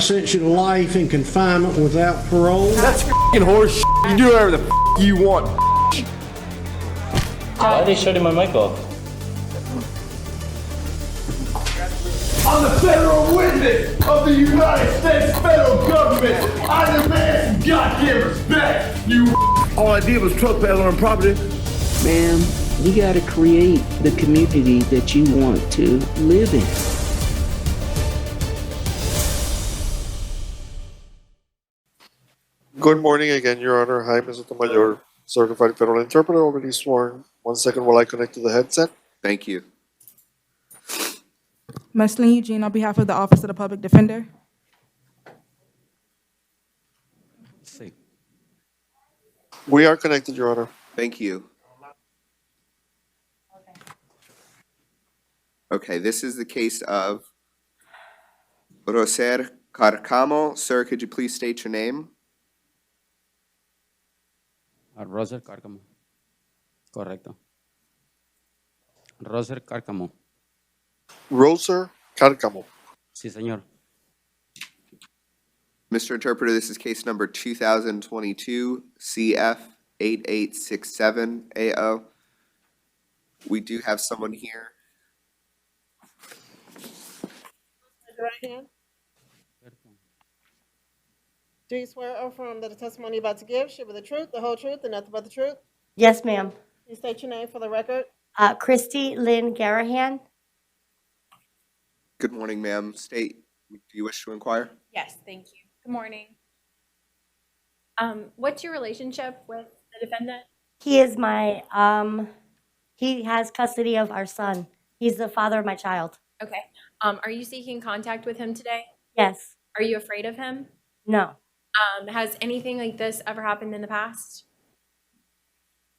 sentence you to life in confinement without parole. That's f***ing horse shit. You do whatever the f*** you want. Why are they shutting my mic off? I'm the federal witness of the United States federal government. I demand some goddamn respect, you. All I did was trespass on property. Ma'am, you gotta create the community that you want to live in. Good morning again, Your Honor. Jaime Sotomayor, certified federal interpreter, already sworn. 1 second while I connect to the headset. Thank you. Messlin Eugene, on behalf of the Office of the Public Defender. We are connected, Your Honor. Thank you. Okay, this is the case of Roser Carcamo. Sir, could you please state your name? Roser Cárcamo. Correcto. Roser Cárcamo. Roser Carcamo. Sí, señor. Mr. Interpreter, this is case number 2022 CF 8867 AO. We do have someone here. Raise your right hand. Do you swear or affirm that the testimony you're about to give should be the truth, the whole truth, and nothing but the truth? Yes, ma'am. Please state your name for the record. Christy Lynn Garahan. Good morning, ma'am. State, do you wish to inquire? Yes, thank you. Good morning. What's your relationship with the defendant? He is my, he has custody of our son. He's the father of my child. Okay. Are you seeking contact with him today? Yes. Are you afraid of him? No. Has anything like this ever happened in the past?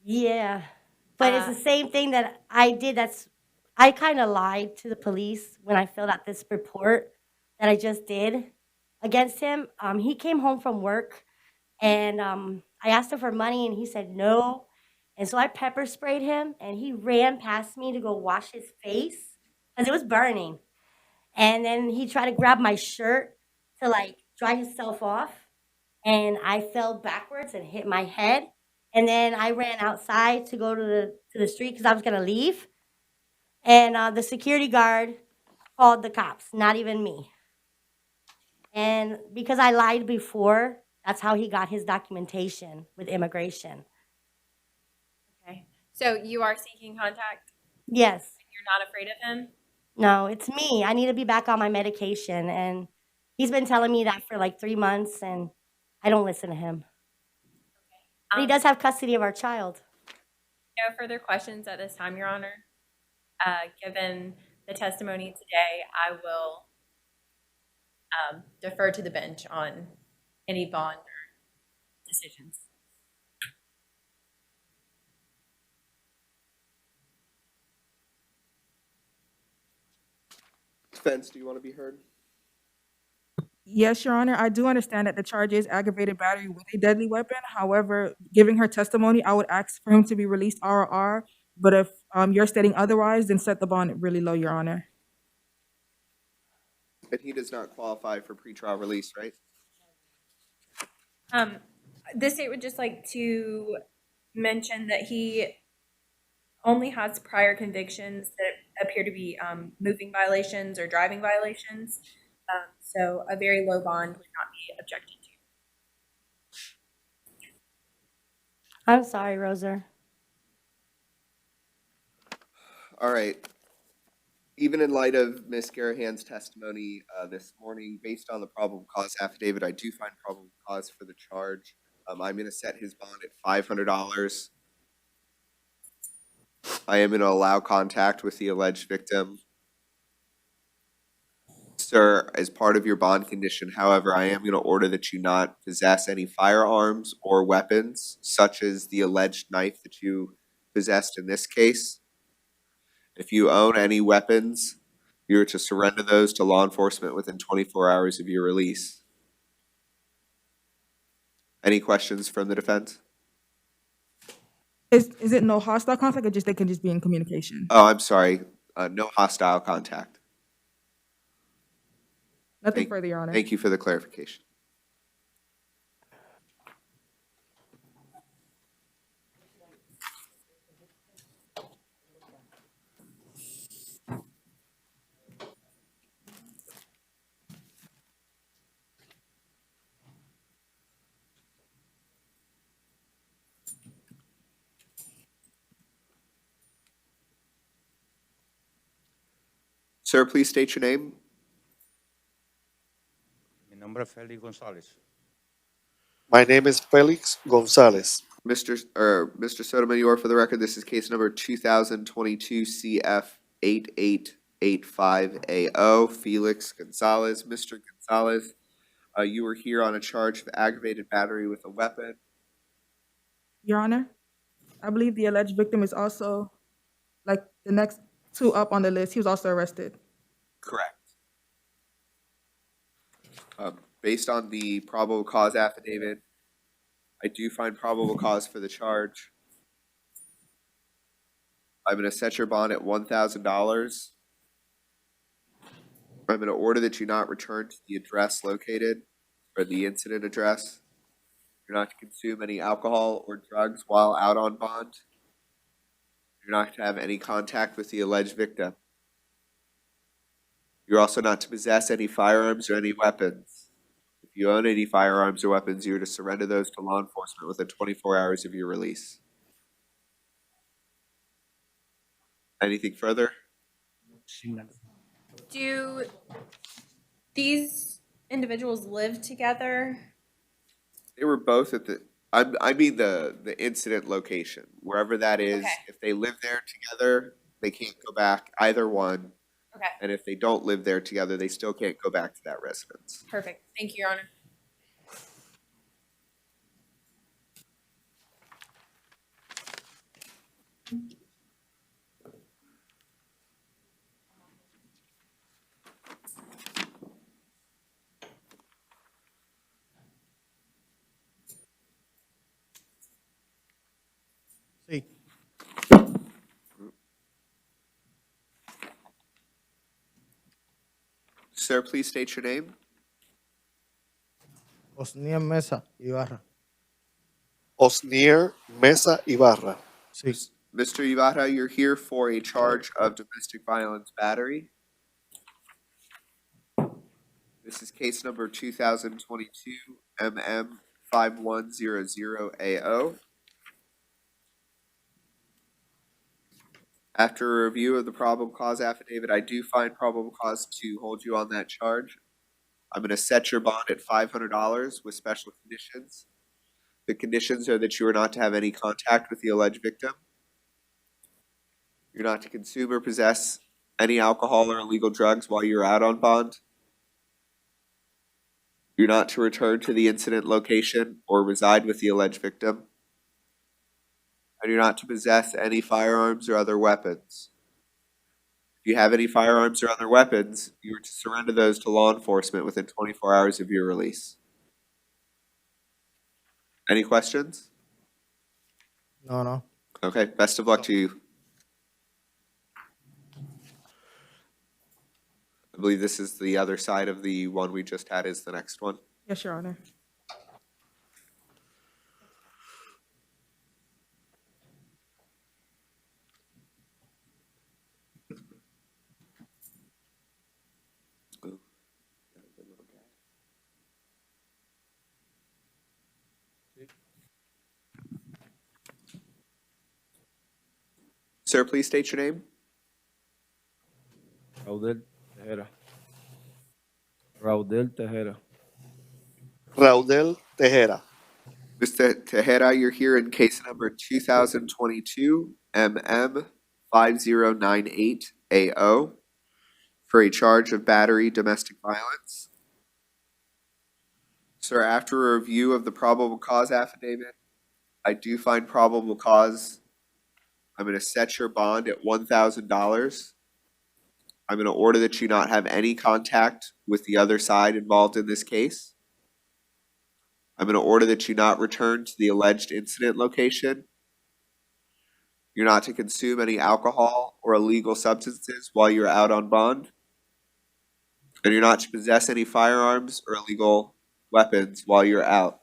Yeah. But it's the same thing that I did. I kind of lied to the police when I filled out this report that I just did against him. He came home from work and I asked him for money and he said no. And so I pepper sprayed him and he ran past me to go wash his face because it was burning. And then he tried to grab my shirt to like dry himself off. And I fell backwards and hit my head. And then I ran outside to go to the street because I was going to leave. And the security guard called the cops, not even me. And because I lied before, that's how he got his documentation with immigration. Okay. So you are seeking contact? Yes. You're not afraid of him? No, it's me. I need to be back on my medication. And he's been telling me that for like 3 months, and I don't listen to him. But he does have custody of our child. No further questions at this time, Your Honor. Given the testimony today, I will defer to the bench on any bond or decisions. Defense, do you want to be heard? Yes, Your Honor, I do understand that the charge is aggravated battery with a deadly weapon. However, giving her testimony, I would ask for him to be released RR. But if you're stating otherwise, then set the bond really low, Your Honor. But he does not qualify for pretrial release, right? The state would just like to mention that he only has prior convictions that appear to be moving violations or driving violations. So a very low bond would not be objected to. I'm sorry, Roser. All right. Even in light of Ms. Garahan's testimony this morning, based on the probable cause affidavit, I do find probable cause for the charge. I'm going to set his bond at $500. I am going to allow contact with the alleged victim. Sir, as part of your bond condition, however, I am going to order that you not possess any firearms or weapons, such as the alleged knife that you possessed in this case. If you own any weapons, you are to surrender those to law enforcement within 24 hours of your release. Any questions from the defense? Is it no hostile contact or just they can just be in communication? Oh, I'm sorry. No hostile contact. Nothing further, Your Honor. Thank you for the clarification. Sir, please state your name. Mi nombre es Félix González. My name is Felix Gonzalez. Mr. Sotomayor, for the record, this is case number 2022 CF 8885AO, Felix Gonzalez. Mr. Gonzalez, you were here on a charge of aggravated battery with a weapon. Your Honor, I believe the alleged victim is also, like, the next two up on the list. He was also arrested. Correct. Based on the probable cause affidavit, I do find probable cause for the charge. I'm going to set your bond at $1,000. I'm going to order that you not return to the address located, or the incident address. You're not to consume any alcohol or drugs while out on bond. You're not to have any contact with the alleged victim. You're also not to possess any firearms or any weapons. If you own any firearms or weapons, you are to surrender those to law enforcement within 24 hours of your release. Anything further? Do these individuals live together? They were both at I mean the incident location, wherever that is. Okay. If they live there together, they can't go back, either one. Okay, And if they don't live there together, they still can't go back to that residence. perfect. Thank you, Your Honor. Sí. Sir, please state your name. Osniel Mesa Ibarra. Osnier Mesa Ibarra. Sí. Mr. Ibarra, you're here for a charge of domestic violence battery. This is case number 2022 MM5100AO. After a review of the probable cause affidavit, I do find probable cause to hold you on that charge. I'm going to set your bond at $500 with special conditions. The conditions are that you are not to have any contact with the alleged victim. You're not to consume or possess any alcohol or illegal drugs while you're out on bond. You're not to return to the incident location or reside with the alleged victim. And you're not to possess any firearms or other weapons. If you have any firearms or other weapons, you are to surrender those to law enforcement within 24 hours of your release. Any questions? No. Okay, best of luck to you. I believe this is the other side of the one we just had is the next one. Yes, Your Honor. Sir, please state your name. Raudel Tejera. Raudel Tejera. Raudel Tejera. Mr. Tejera, you're here in case number 2022 MM5098AO for a charge of battery domestic violence. Sir, after a review of the probable cause affidavit, I do find probable cause. I'm going to set your bond at $1,000. I'm going to order that you not have any contact with the other side involved in this case. I'm going to order that you not return to the alleged incident location. You're not to consume any alcohol or illegal substances while you're out on bond. And you're not to possess any firearms or illegal weapons while you're out.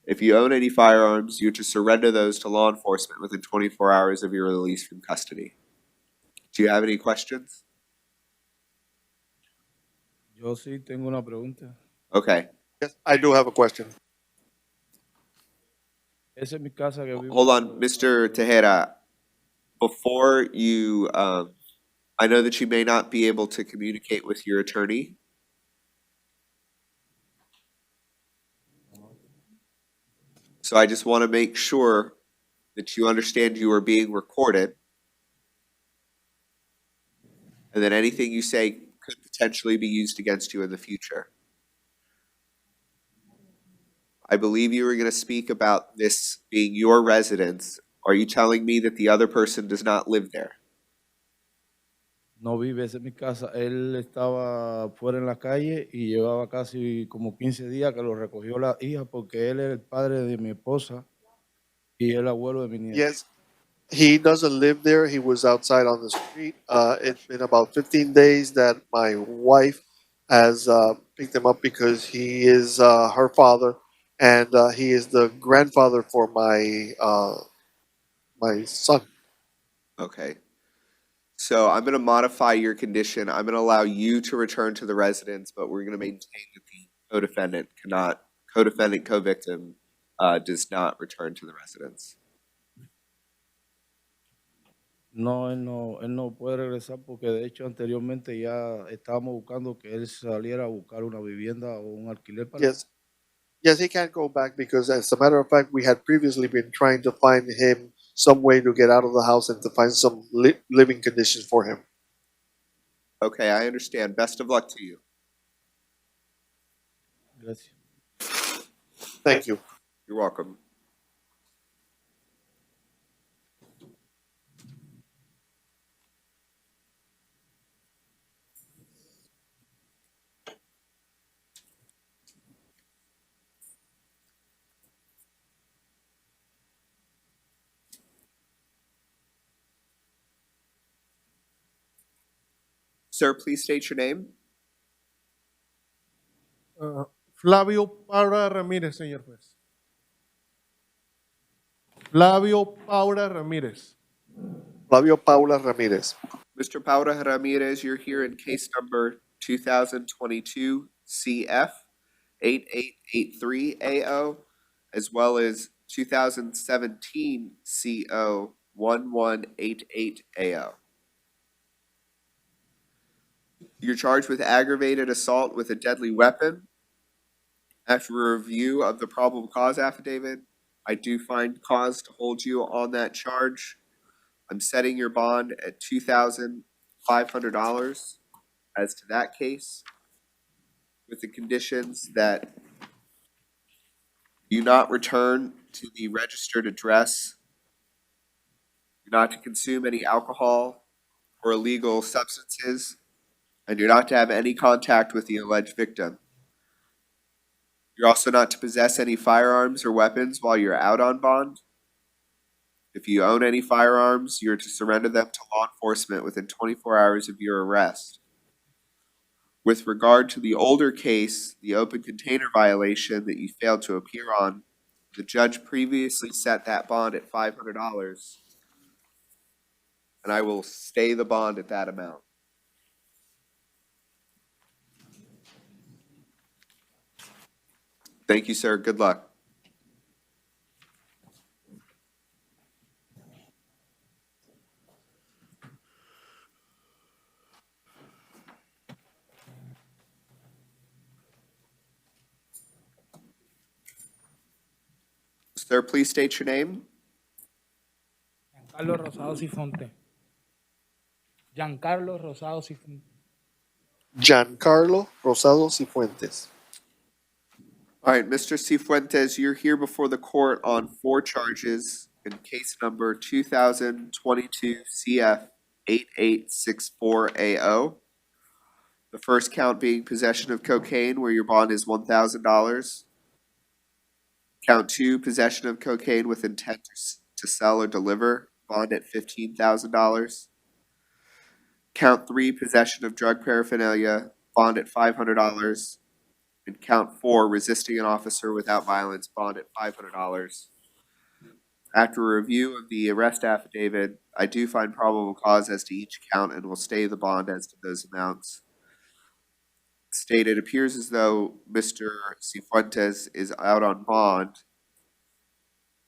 If you own any firearms, you're to surrender those to law enforcement within 24 hours of your release from custody. Do you have any questions? Yo sí tengo una pregunta. Okay. Yes, I do have a question. Esa es mi casa que vivo. Hold on, Mr. Tejera. Before you, I know that you may not be able to communicate with your attorney. So I just want to make sure that you understand you are being recorded. And that anything you say could potentially be used against you in the future. I believe you were going to speak about this being your residence. Are you telling me that the other person does not live there? No vive, esa es mi casa. Él estaba fuera en la calle y llevaba casi como 15 días que lo recogió la hija porque él es el padre de mi esposa y el abuelo de mi nieta. Yes, he doesn't live there. He was outside on the street. It's been about 15 days that my wife has picked him up because he is her father, and he is the grandfather for my my son. Okay. So I'm going to modify your condition. I'm going to allow you to return to the residence, but we're going to maintain that the co-victim does not return to the residence. No, él no puede regresar porque de hecho anteriormente ya estábamos buscando que él saliera a buscar una vivienda o un alquiler para Yes, yes, he can't go back because, as a matter of fact, we had previously been trying to find him some way to get out of the house and to find some living conditions for him. Okay, I understand. Best of luck to you. Gracias. Thank you. You're welcome. Sir, please state your name. Flavio Paula Ramírez, señor juez. Flavio Paula Ramírez. Flavio Paula Ramirez. Mr. Paula Ramirez, you're here in case number 2022 CF 8883AO, as well as 2017 CO 1188AO. You're charged with aggravated assault with a deadly weapon. After a review of the probable cause affidavit, I do find cause to hold you on that charge. I'm setting your bond at $2,500 as to that case, with the conditions that you not return to the registered address, you're not to consume any alcohol or illegal substances, and you're not to have any contact with the alleged victim. You're also not to possess any firearms or weapons while you're out on bond. If you own any firearms, you're to surrender them to law enforcement within 24 hours of your arrest. With regard to the older case, the open container violation that you failed to appear on, the judge previously set that bond at $500, and I will stay the bond at that amount. Thank you, sir. Good luck. Sir, please state your name. Giancarlo Rosado Cifonte. Giancarlo Rosado Cifonte. Giancarlo Rosado Cifuentes. All right, Mr. Cifuentes, you're here before the court on 4 charges in case number 2022 CF 8864AO. The first count being possession of cocaine, where your bond is $1,000. Count 2, possession of cocaine with intent to sell or deliver, bond at $15,000. Count 3, possession of drug paraphernalia, bond at $500. And count 4, resisting an officer without violence, bond at $500. After a review of the arrest affidavit, I do find probable cause as to each count and will stay the bond as to those amounts. Stated, it appears as though Mr. Cifuentes is out on bond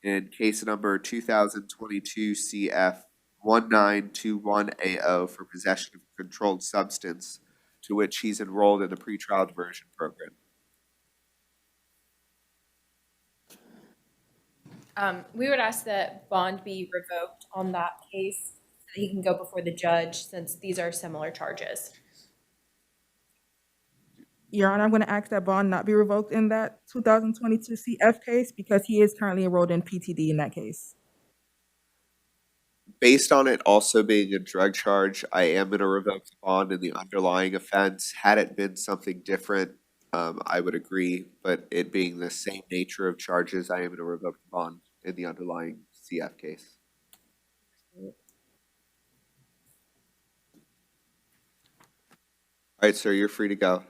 in case number 2022 CF 1921AO for possession of a controlled substance, to which he's enrolled in the pretrial diversion program. We would ask that bond be revoked on that case, so that he can go before the judge, since these are similar charges. Your Honor, I'm going to ask that bond not be revoked in that 2022 CF case because he is currently enrolled in PTD in that case. Based on it also being a drug charge, I am going to revoke the bond in the underlying offense. Had it been something different, I would agree, but it being the same nature of charges, I am going to revoke the bond in the underlying CF case. All right, sir, you're free to go.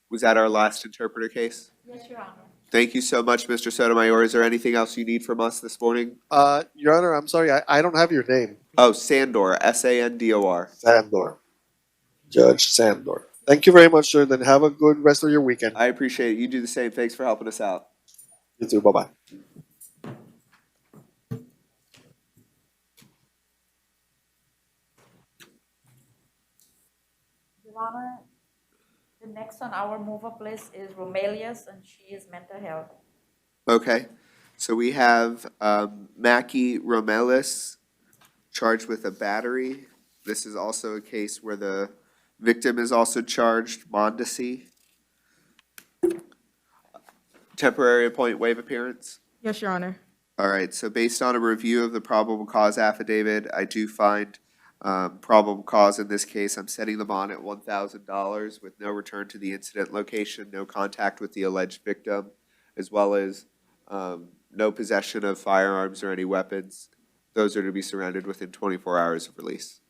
Was that our last interpreter case? Yes, Your Honor. Thank you so much, Mr. Sotomayor. Is there anything else you need from us this morning? Your Honor, I'm sorry, I don't have your name. Oh, Sandor, Sandor. Sandor. Judge Sandor. Thank you very much, sir. Then have a good rest of your weekend. I appreciate it. You do the same. Thanks for helping us out. You too. Bye-bye. Your Honor, the next on our move-up list is Romelius, and she is mental health. Okay, so we have Mackie Romelis charged with a battery. This is also a case where the victim is also charged, Mondesi. Temporary appoint waive appearance. Yes, Your Honor. All right, so based on a review of the probable cause affidavit, I do find probable cause in this case. I'm setting the bond at $1,000 with no return to the incident location, no contact with the alleged victim, as well as no possession of firearms or any weapons. Those are to be surrendered within 24 hours of release.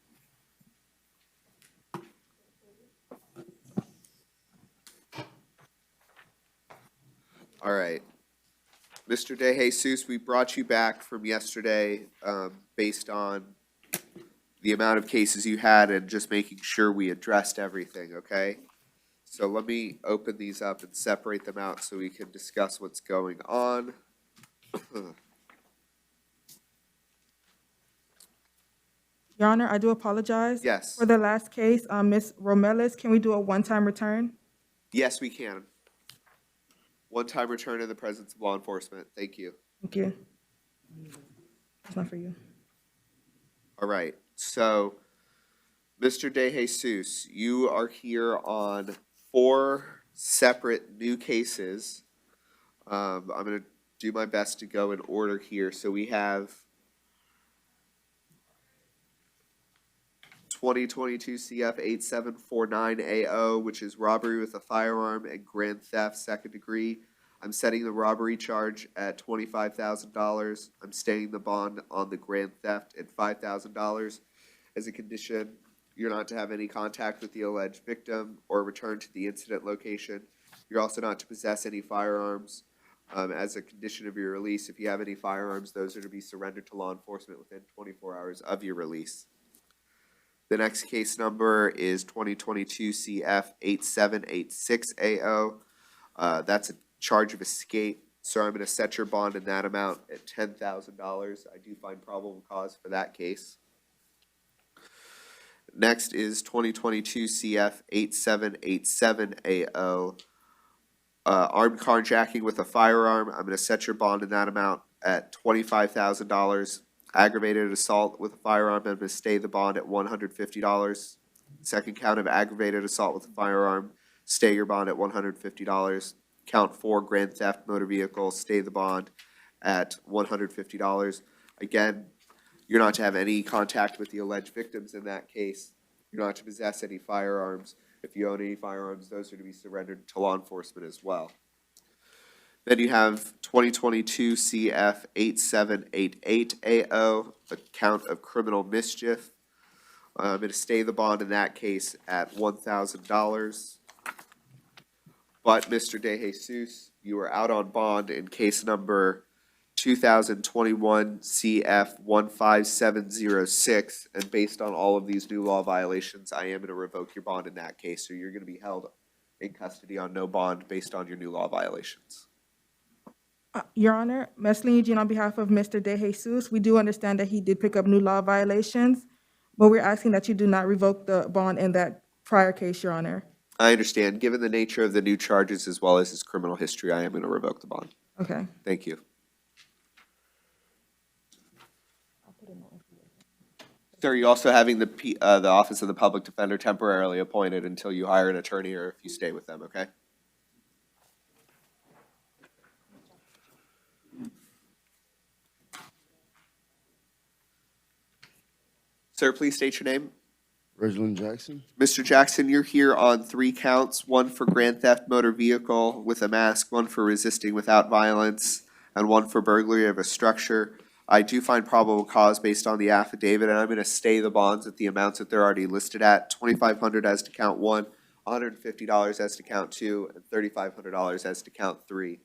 All right. Mr. De Jesus, we brought you back from yesterday based on the amount of cases you had and just making sure we addressed everything, okay? So let me open these up and separate them out so we can discuss what's going on. Your Honor, I do apologize. Yes. For the last case, Ms. Romelis, can we do a one-time return? Yes, we can. One-time return in the presence of law enforcement. Thank you. Thank you. It's not for you. All right, so Mr. De Jesus, you are here on 4 separate new cases. I'm going to do my best to go in order here. So we have 2022 CF 8749AO, which is robbery with a firearm and grand theft second degree. I'm setting the robbery charge at $25,000. I'm staying the bond on the grand theft at $5,000. As a condition, you're not to have any contact with the alleged victim or return to the incident location. You're also not to possess any firearms. As a condition of your release, if you have any firearms, those are to be surrendered to law enforcement within 24 hours of your release. The next case number is 2022 CF 8786AO. That's a charge of escape, so I'm going to set your bond in that amount at $10,000. I do find probable cause for that case. Next is 2022 CF 8787AO. Armed carjacking with a firearm. I'm going to set your bond in that amount at $25,000. Aggravated assault with a firearm, I'm going to stay the bond at $150. Second count of aggravated assault with a firearm, stay your bond at $150. Count 4, grand theft motor vehicle, stay the bond at $150. Again, you're not to have any contact with the alleged victims in that case. You're not to possess any firearms. If you own any firearms, those are to be surrendered to law enforcement as well. Then you have 2022 CF 8788AO, a count of criminal mischief. I'm gonna stay the bond in that case at $1,000. But Mr. De Jesus, you are out on bond in case number 2021 CF 15706. And based on all of these new law violations, I am gonna revoke your bond in that case. So you're gonna be held in custody on no bond based on your new law violations. Your Honor, Meslin Eugene, on behalf of Mr. De Jesus, we do understand that he did pick up new law violations, but we're asking that you do not revoke the bond in that prior case, Your Honor. I understand. Given the nature of the new charges as well as his criminal history, I am gonna revoke the bond. Okay. Thank you. Sir, you also having the Office of the Public Defender temporarily appointed until you hire an attorney or if you stay with them, okay? Sir, please state your name. Reginald Jackson. Mr. Jackson, you're here on 3 counts, 1 for grand theft motor vehicle with a mask, 1 for resisting without violence, and 1 for burglary of a structure. I do find probable cause based on the affidavit, and I'm gonna stay the bonds at the amounts that they're already listed at, $2,500 as to count 1, $150 as to count 2, and $3,500 as to count 3.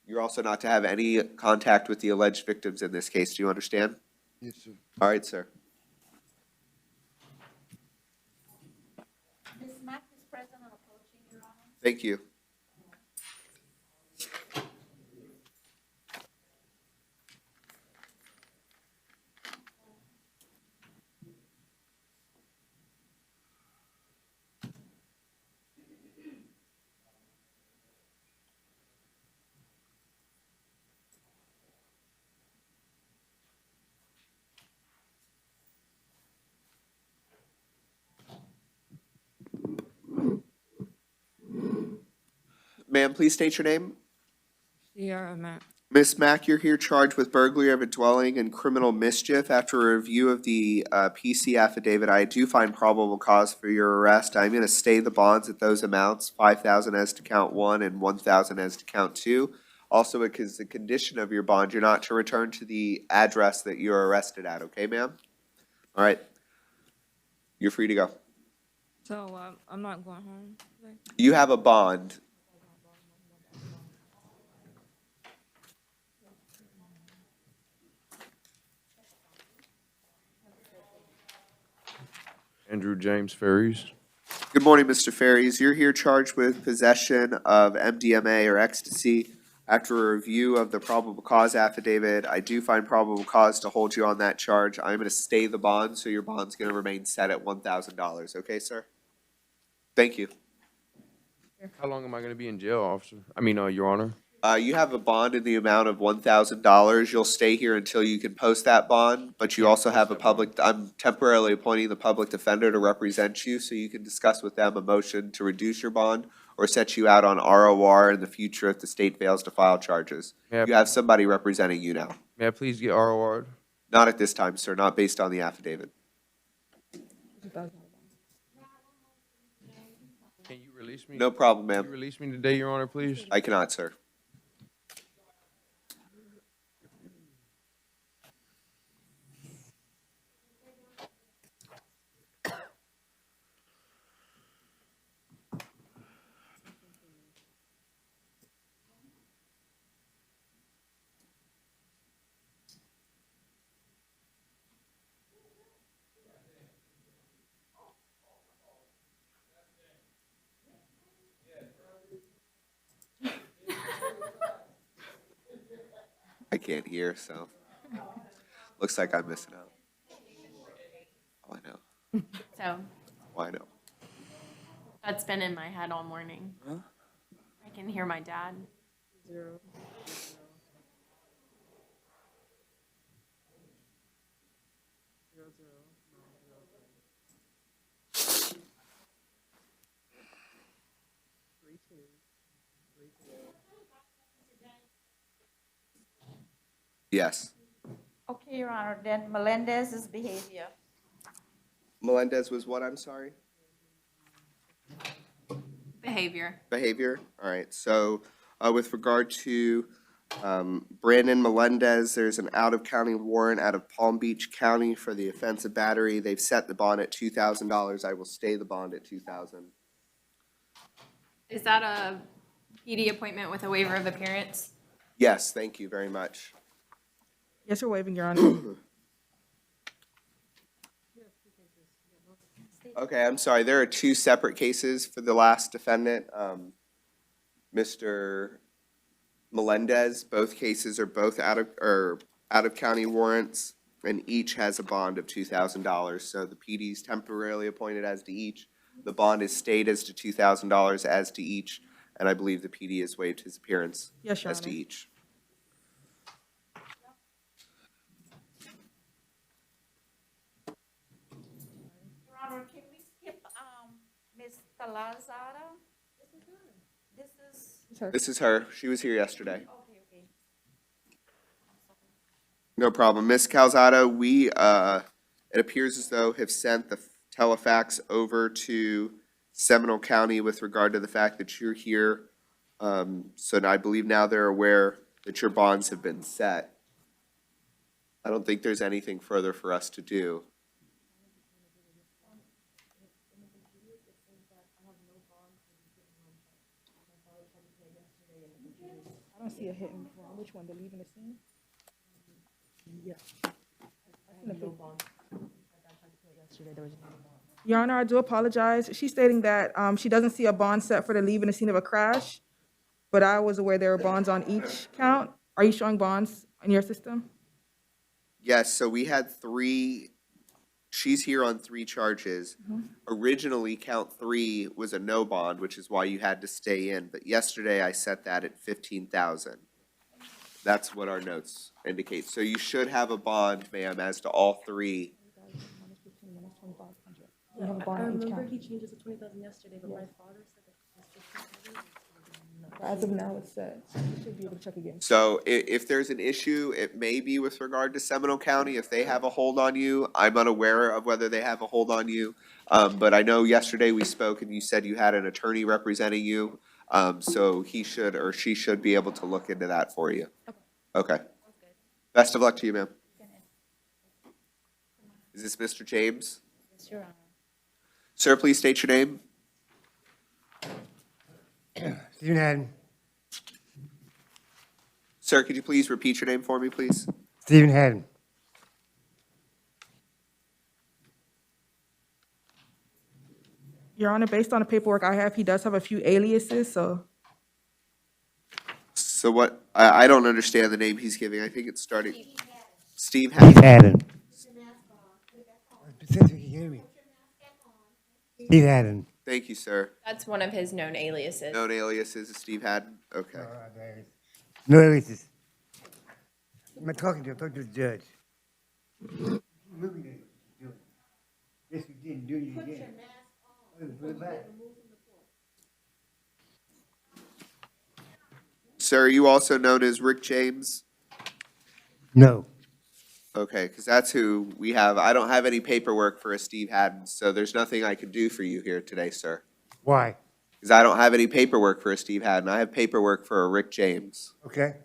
You're also not to have any contact with the alleged victims in this case, do you understand? Yes, sir. All right, sir. Ms. Mack is present and approaching, Your Honor. Thank you. Ma'am, please state your name. Sierra Matt. Ms. Mack, you're here charged with burglary of a dwelling and criminal mischief. After a review of the PC affidavit, I do find probable cause for your arrest. I'm going to stay the bonds at those amounts, $5,000 as to count 1 and $1,000 as to count 2. Also, because the condition of your bond, you're not to return to the address that you're arrested at, okay, ma'am? All right. You're free to go. So I'm not going home today? You have a bond. Andrew James Ferries. Good morning, Mr. Ferries. You're here charged with possession of MDMA or ecstasy. After a review of the probable cause affidavit, I do find probable cause to hold you on that charge. I'm going to stay the bond, so your bond's going to remain set at $1,000. Okay, sir? Thank you. How long am I going to be in jail, officer? Your Honor. You have a bond in the amount of $1,000. You'll stay here until you can post that bond, but you also have I'm temporarily appointing the public defender to represent you, so you can discuss with them a motion to reduce your bond or set you out on ROR in the future if the state fails to file charges. You have somebody representing you now. May I please get ROR'd? Not at this time, sir, not based on the affidavit. Can you release me? No problem, Can you ma'am. release me today, Your Honor, please? I cannot, sir. I can't hear, so looks like I'm missing out. Oh, I know. So Oh, I know. that's been in my head all morning. Huh? I can hear my dad. Yes. Okay, Your Honor, then Melendez's behavior. Melendez was what, I'm sorry? Behavior. Behavior? All right, so with regard to Brandon Melendez, there's an out-of-county warrant out of Palm Beach County for the offense of battery. They've set the bond at $2,000. I will stay the bond at $2,000. Is that a PD appointment with a waiver of appearance? Yes, thank you very much. Yes, we're waiving, Your Honor. Okay, I'm sorry, there are two separate cases for the last defendant, Mr. Melendez. Both cases are both out of county warrants, and each has a bond of $2,000. So the PD is temporarily appointed as to each. The bond is stayed as to $2,000 as to each, and I believe the PD has waived his appearance Yes, Your as to Honor. each. Your Honor, can we skip, Ms. Calazada? This is her. She was here yesterday. Okay, okay. No problem. Ms. Calzada, we, it appears as though have sent the telefax over to Seminole County with regard to the fact that you're here. So I believe now they're aware that your bonds have been set. I don't think there's anything further for us to do. I don't see a hidden form. Which one, the leaving the scene? Yeah. Your Honor, I do apologize. She's stating that she doesn't see a bond set for the leaving the scene of a crash, but I was aware there were bonds on each count. Are you showing bonds in your system? Yes, so we had three, she's here on three charges. Originally, count 3 was a no bond, which is why you had to stay in, but yesterday I set that at 15,000. That's what our notes indicate. So you should have a bond, ma'am, as to all three. We have a bond on each count. he changed it to 20,000 yesterday, but my father said that As of now, it's set. You should be able to check again. So if there's an issue, it may be with regard to Seminole County, if they have a hold on you. I'm unaware of whether they have a hold on you. But I know yesterday we spoke and you said you had an attorney representing you. So he should or she should be able to look into that for you. Okay. Best of luck to you, ma'am. Is this Mr. James? Yes, Your Honor. Sir, please state your name. Stephen Haddon. Sir, could you please repeat your name for me, please? Stephen Haddon. Your Honor, based on the paperwork I have, he does have a few aliases, so So what, I don't understand the name he's giving. I think it's starting. Steve Steve Haddon. Haddon. Specifically, hear me. Steve Haddon. Thank you, sir. That's one of his known aliases. Known aliases is Steve Haddon? Okay. No aliases. I'm not talking to him, I'm talking to the judge. Yes, you did, do it again. Put it back. Sir, are you also known as Rick James? No. Okay, because that's who we have. I don't have any paperwork for a Steve Haddon, so there's nothing I can do for you here today, sir. Why? Because I don't have any paperwork for a Steve Haddon. I have paperwork for a Rick James. Okay.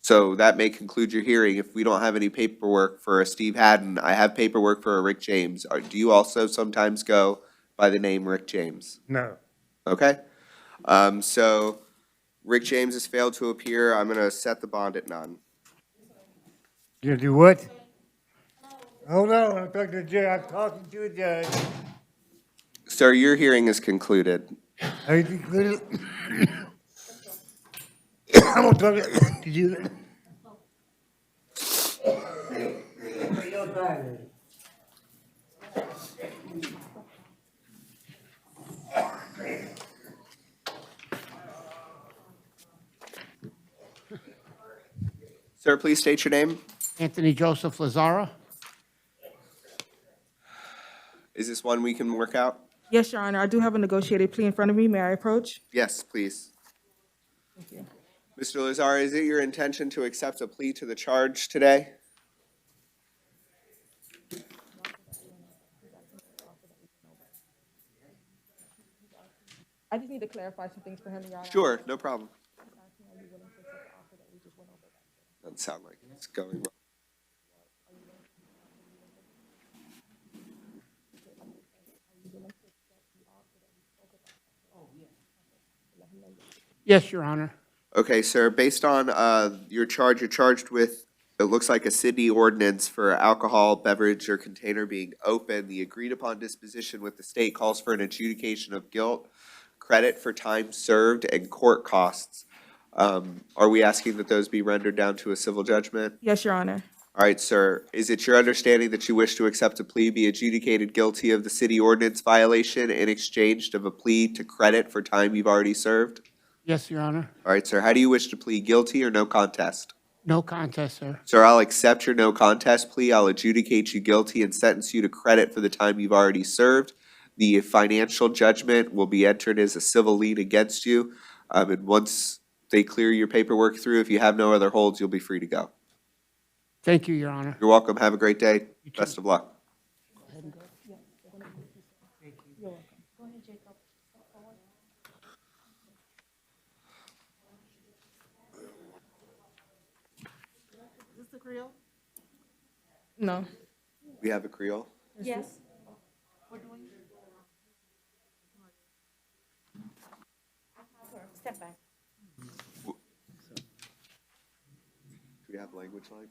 So that may conclude your hearing. If we don't have any paperwork for a Steve Haddon, I have paperwork for a Rick James. Do you also sometimes go by the name Rick James? No. Okay? So Rick James has failed to appear. I'm gonna set the bond at none. You gonna do what? Hold on, I'm talking to the judge, I'm talking to the judge. Sir, your hearing is concluded. Are you concluded? I'm gonna talk to you. Sir, please state your name. Anthony Joseph Lazara. Is this one we can work out? yes, Your Honor, I do have a negotiated plea in front of me. May I approach? Yes, please. Thank you. Mr. Lazar, is it your intention to accept a plea to the charge today? I just need to clarify some things for him, Your Honor. Sure, no problem. Doesn't sound like it's going well. Yes, Your Honor. Okay, sir, based on your charge, you're charged with, it looks like a city ordinance for alcohol, beverage, or container being open. The agreed-upon disposition with the state calls for an adjudication of guilt, credit for time served, and court costs. Are we asking that those be rendered down to a civil judgment? Yes, Your Honor. All right, sir. Is it your understanding that you wish to accept a plea, be adjudicated guilty of the city ordinance violation in exchange of a plea to credit for time you've already served? Yes, Your Honor. All right, sir. How do you wish to plead, guilty or no contest? No contest, sir. Sir, I'll accept your no contest plea. I'll adjudicate you guilty and sentence you to credit for the time you've already served. The financial judgment will be entered as a civil lien against you. And once they clear your paperwork through, if you have no other holds, you'll be free to go. Thank you, Your Honor. You're welcome. Have a great day. Best of luck. Is this the Creole? No. We have a Creole. Yes. Step back. Do we have language line?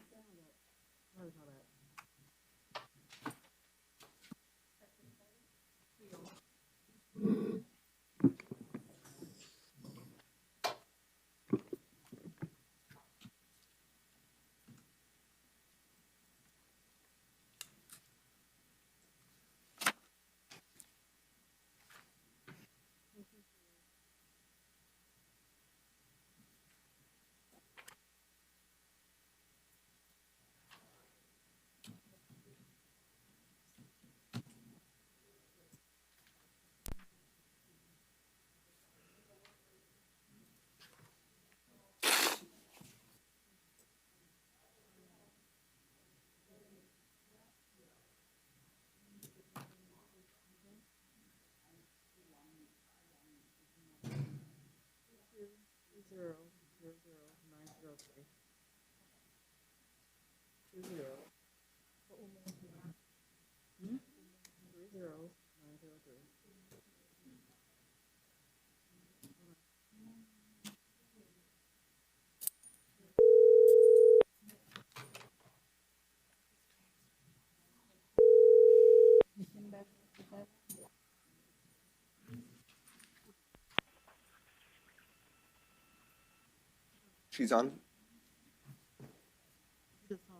She's on.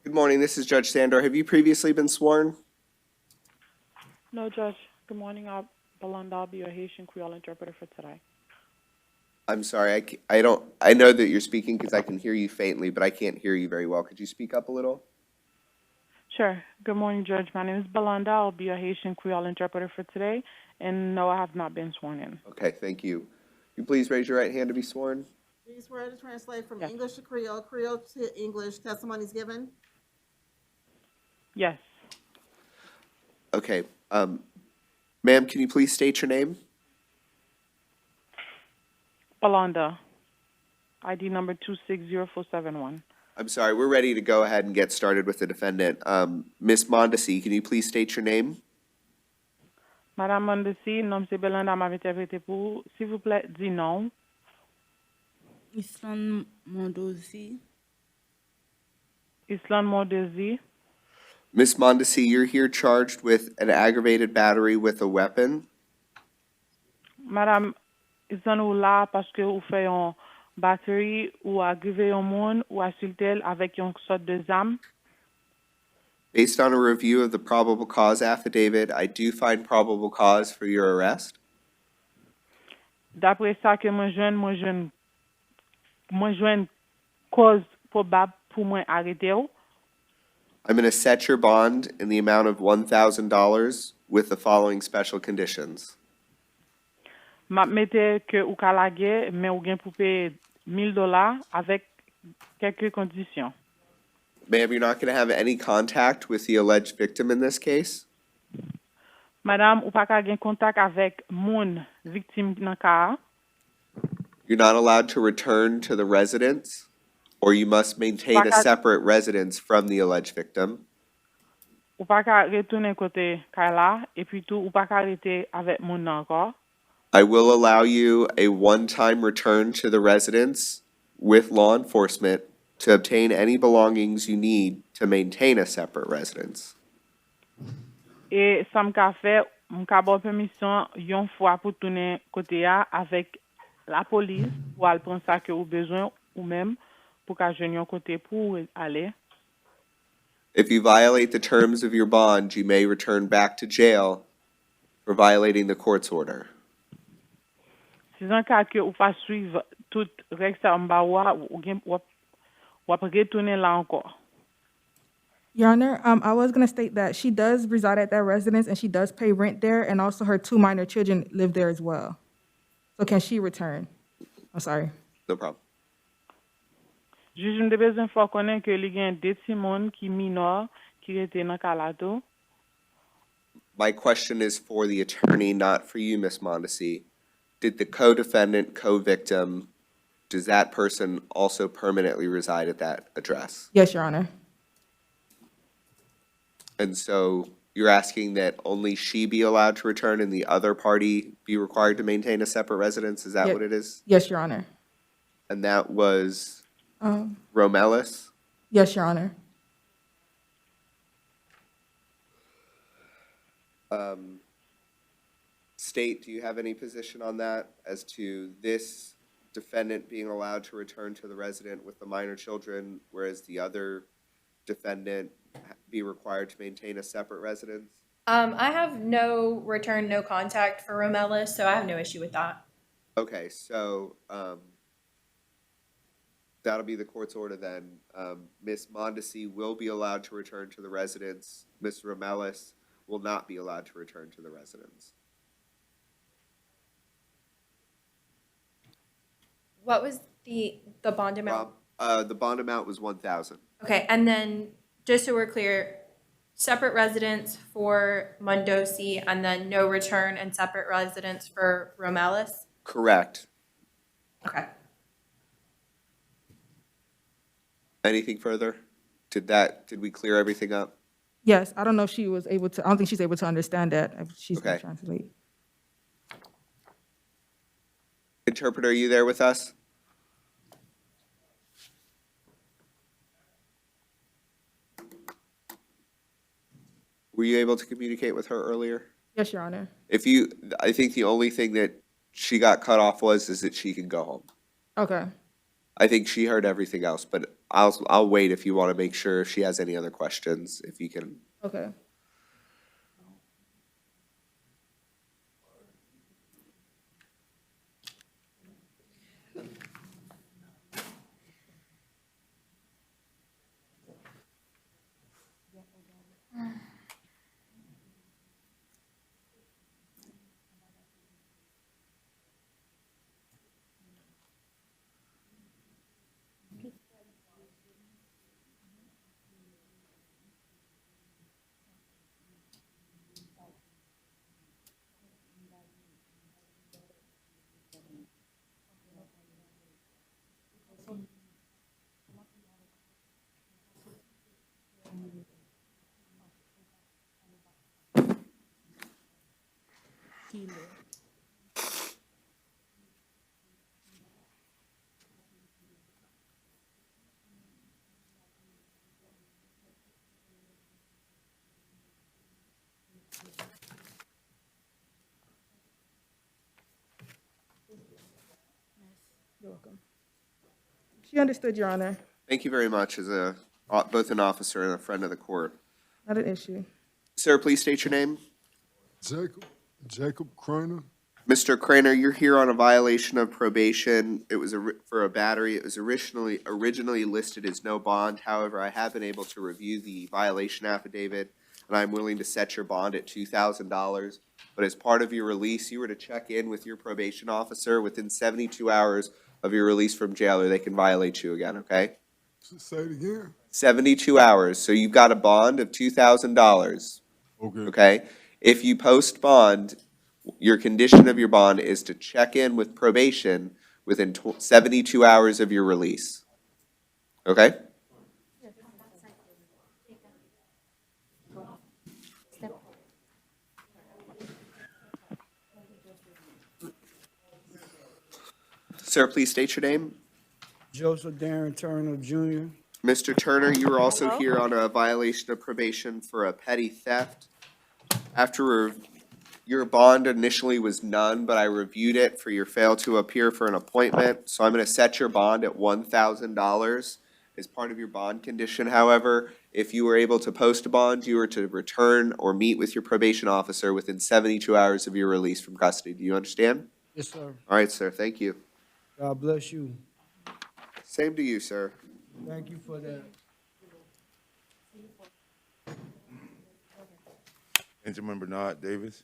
Good morning, this is Judge Sandor. Have you previously been sworn? No, Judge. Good morning. Belinda, I'll be your Haitian Creole interpreter for today. I'm sorry, I know that you're speaking because I can hear you faintly, but I can't hear you very well. Could you speak up a little? Sure. Good morning, Judge. My name is Belinda. I'll be your Haitian Creole interpreter for today. And no, I have not been sworn in. Okay, thank you. You please raise your right hand to be sworn. Do you swear to translate from English to Creole, Creole to English, testimonies given? Yes. Okay, ma'am, can you please state your name? Belinda. ID number 260471. I'm sorry, we're ready to go ahead and get started with the defendant. Ms. Mondesi, can you please state your name? Madame Mondesi, nom c'est Belinda, m'a interprété pour, s'il vous plaît, dis non. Islan Mondozi. Islan Mondesi. Ms. Mondesi, you're here charged with an aggravated battery with a weapon. Madame, Islan ou là parce que ou fait une batterie ou agrivé un monde ou assaulté avec une sorte de zame. Based on a review of the probable cause affidavit, I do find probable cause for your arrest. D'après ça que moi joine cause probable pour moi arrêter ou. I'm going to set your bond in the amount of $1,000 with the following special conditions. M'a mette que ou ka lage mais ou gen pou payer $1,000 avec quelques conditions. Ma'am, you're not going to have any contact with the alleged victim in this case. Madame, ou pa ka gen contact avec moun victime nan ka. You're not allowed to return to the residence or you must maintain a separate residence from the alleged victim. Ou pa ka retourne kote Kayla, et puis tout, ou pa ka rete avec moun nan encore. I will allow you a one-time return to the residence with law enforcement to obtain any belongings you need to maintain a separate residence. Et ça m'ka fait, m'ka bon permission yon fois pour tourner côté ya avec la police pour aller prendre ça que ou besoin ou même pour ka joindre yon côté pour aller. If you violate the terms of your bond, you may return back to jail for violating the court's order. Si un cas que ou pas suivre toute règle ça m'ba ou gen ou retourner là encore. Your Honor, I was going to state that she does reside at that residence and she does pay rent there, and also her 2 minor children live there as well. So can she return? I'm sorry. No problem. Juge m'de besoin faut connaître que li gen 2 petits moun qui mineur qui rete dans Calado. My question is for the attorney, not for you, Ms. Mondesi. Did the co-defendant, co-victim, does that person also permanently reside at that address? Yes, Your Honor. And so you're asking that only she be allowed to return and the other party be required to maintain a separate residence? Is that Ye- what it is? Yes, Your Honor. And that was Um, Romelis? yes, Your Honor. State, do you have any position on that as to this defendant being allowed to return to the resident with the minor children, whereas the other defendant be required to maintain a separate residence? I have no return, no contact for Romelis, so I have no issue with that. Okay, so, that'll be the court's order then. Ms. Mondesi will be allowed to return to the residence. Ms. Romelis will not be allowed to return to the residence. What was the bond amount? The bond amount was 1,000. Okay, and then just so we're clear, separate residence for Mondosi and then no return and separate residence for Romelis? Correct. Okay. Anything further? Did we clear everything up? Yes, I don't know if she was able to, I don't think she's able to understand that. If she's going Okay. to translate. Interpreter, are you there with us? Were you able to communicate with her earlier? Yes, Your Honor. I think the only thing that she got cut off is that she can go home. Okay. I think she heard everything else, but I'll wait if you want to make sure if she has any other questions, if you can. Okay. You're welcome. She understood, Your Honor. Thank you very much as both an officer and a friend of the court. Not an issue. Sir, please state your name. Jacob Kroner. Mr. Craner, you're here on a violation of probation. It was for a battery. It was originally listed as no bond. However, I have been able to review the violation affidavit, and I'm willing to set your bond at $2,000. But as part of your release, you were to check in with your probation officer within 72 hours of your release from jail, or they can violate you again, okay? Say it again. 72 hours. So you've got a bond of $2,000. Okay. Okay? If you post bond, your condition of your bond is to check in with probation within 72 hours of your release. Okay? Sir, please state your name. Joseph Darren Turner Jr. Mr. Turner, you were also here on a violation of probation for a petty theft. Your bond initially was none, but I reviewed it for your fail to appear for an appointment. So I'm gonna set your bond at $1,000 as part of your bond condition. However, if you were able to post a bond, you were to return or meet with your probation officer within 72 hours of your release from custody. Do you understand? Yes, sir. All right, sir, thank you. God bless you. Same to you, sir. Thank you for that. Benjamin Bernard Davis.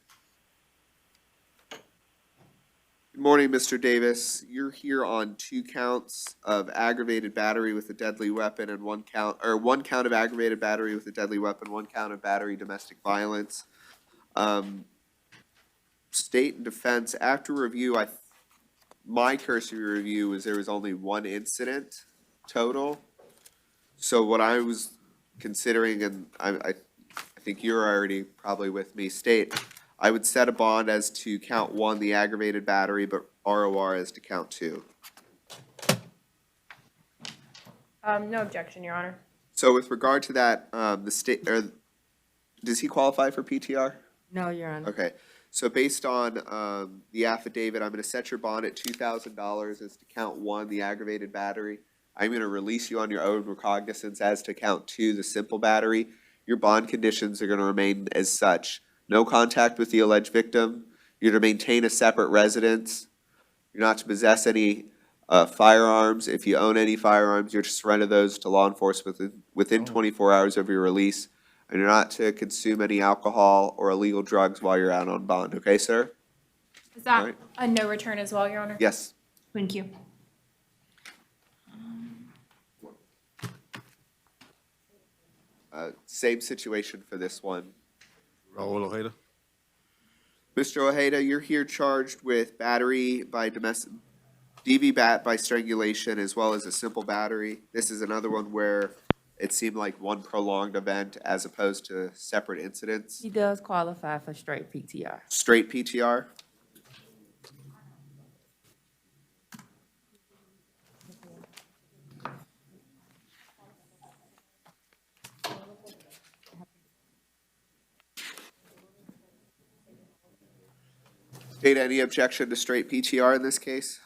Good morning, Mr. Davis. You're here on 2 counts of aggravated battery with a deadly weapon and 1 count of aggravated battery with a deadly weapon, 1 count of battery domestic violence. State and defense, after review, my cursory review was there was only 1 incident total. So what I was considering, and I think you're already probably with me, state, I would set a bond as to count 1, the aggravated battery, but ROR as to count 2. No objection, Your Honor. So with regard to that, the state, or does he qualify for PTR? No, Your Honor. Okay, so based on the affidavit, I'm gonna set your bond at $2,000 as to count 1, the aggravated battery. I'm gonna release you on your own recognizance as to count 2, the simple battery. Your bond conditions are gonna remain as such. No contact with the alleged victim. You're to maintain a separate residence. You're not to possess any firearms. If you own any firearms, you're to surrender those to law enforcement within 24 hours of your release. And you're not to consume any alcohol or illegal drugs while you're out on bond. Okay, sir? Is that Right. a no return as well, Your Honor? Yes. Thank you. Same situation for this one. Raul Ojeda. Mr. Ojeda, you're here charged with battery by domestic, DV bat by strangulation, as well as a simple battery. This is another one where it seemed like one prolonged event as opposed to separate incidents. He does qualify for straight PTR. Straight PTR? State, any objection to straight PTR in this case?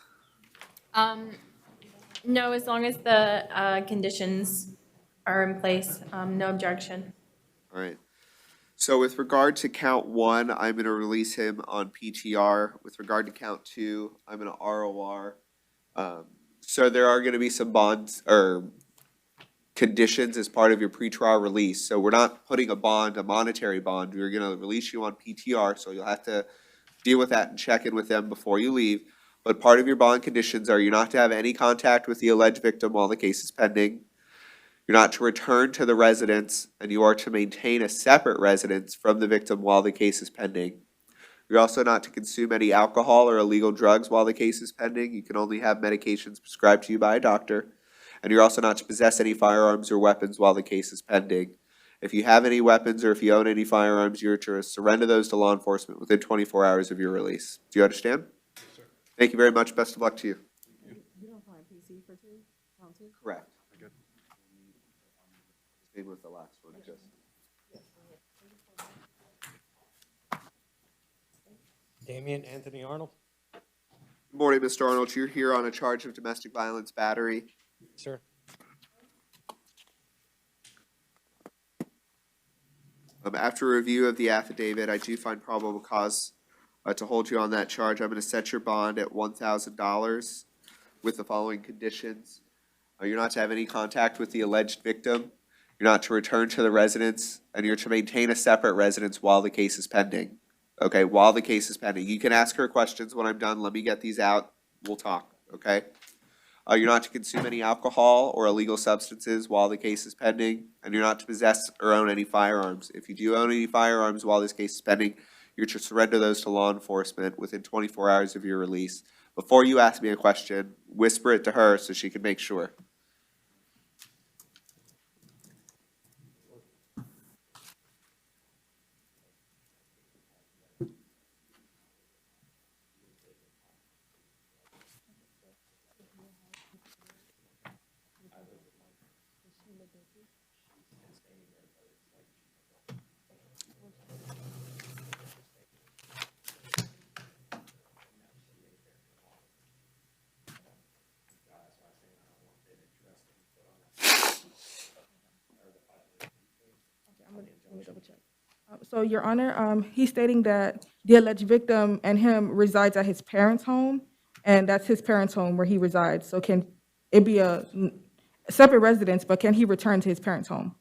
No, as long as the conditions are in place, no objection. All right. So with regard to count 1, I'm going to release him on PTR. With regard to count 2, I'm going to ROR. So there are going to be some bonds or conditions as part of your pretrial release. So we're not putting a bond, a monetary bond. We're going to release you on PTR, so you'll have to deal with that and check in with them before you leave. But part of your bond conditions are you're not to have any contact with the alleged victim while the case is pending. You're not to return to the residence, and you are to maintain a separate residence from the victim while the case is pending. You're also not to consume any alcohol or illegal drugs while the case is pending. You can only have medications prescribed to you by a doctor. And you're also not to possess any firearms or weapons while the case is pending. If you have any weapons or if you own any firearms, you're to surrender those to law enforcement within 24 hours of your release. Do you understand? Yes, sir. Thank you very much. Best of luck to you. You don't find PC for 2? Count 2? Correct. Same with the last one, just. Damian Anthony Arnold. Good morning, Mr. Arnold. You're here on a charge of domestic violence battery. Sir. After review of the affidavit, I do find probable cause to hold you on that charge. I'm going to set your bond at $1,000 with the following conditions. You're not to have any contact with the alleged victim. You're not to return to the residence, and you're to maintain a separate residence while the case is pending. Okay, while the case is pending. You can ask her questions when I'm done. Let me get these out. We'll talk, okay? You're not to consume any alcohol or illegal substances while the case is pending, and you're not to possess or own any firearms. If you do own any firearms while this case is pending, you're to surrender those to law enforcement within 24 hours of your release. Before you ask me a question, whisper it to her so she can make sure. Let me double check. So, Your Honor, he's stating that the alleged victim and him resides at his parents' home, and that's his parents' home where he resides. So can it be a separate residence, but can he return to his parents' home?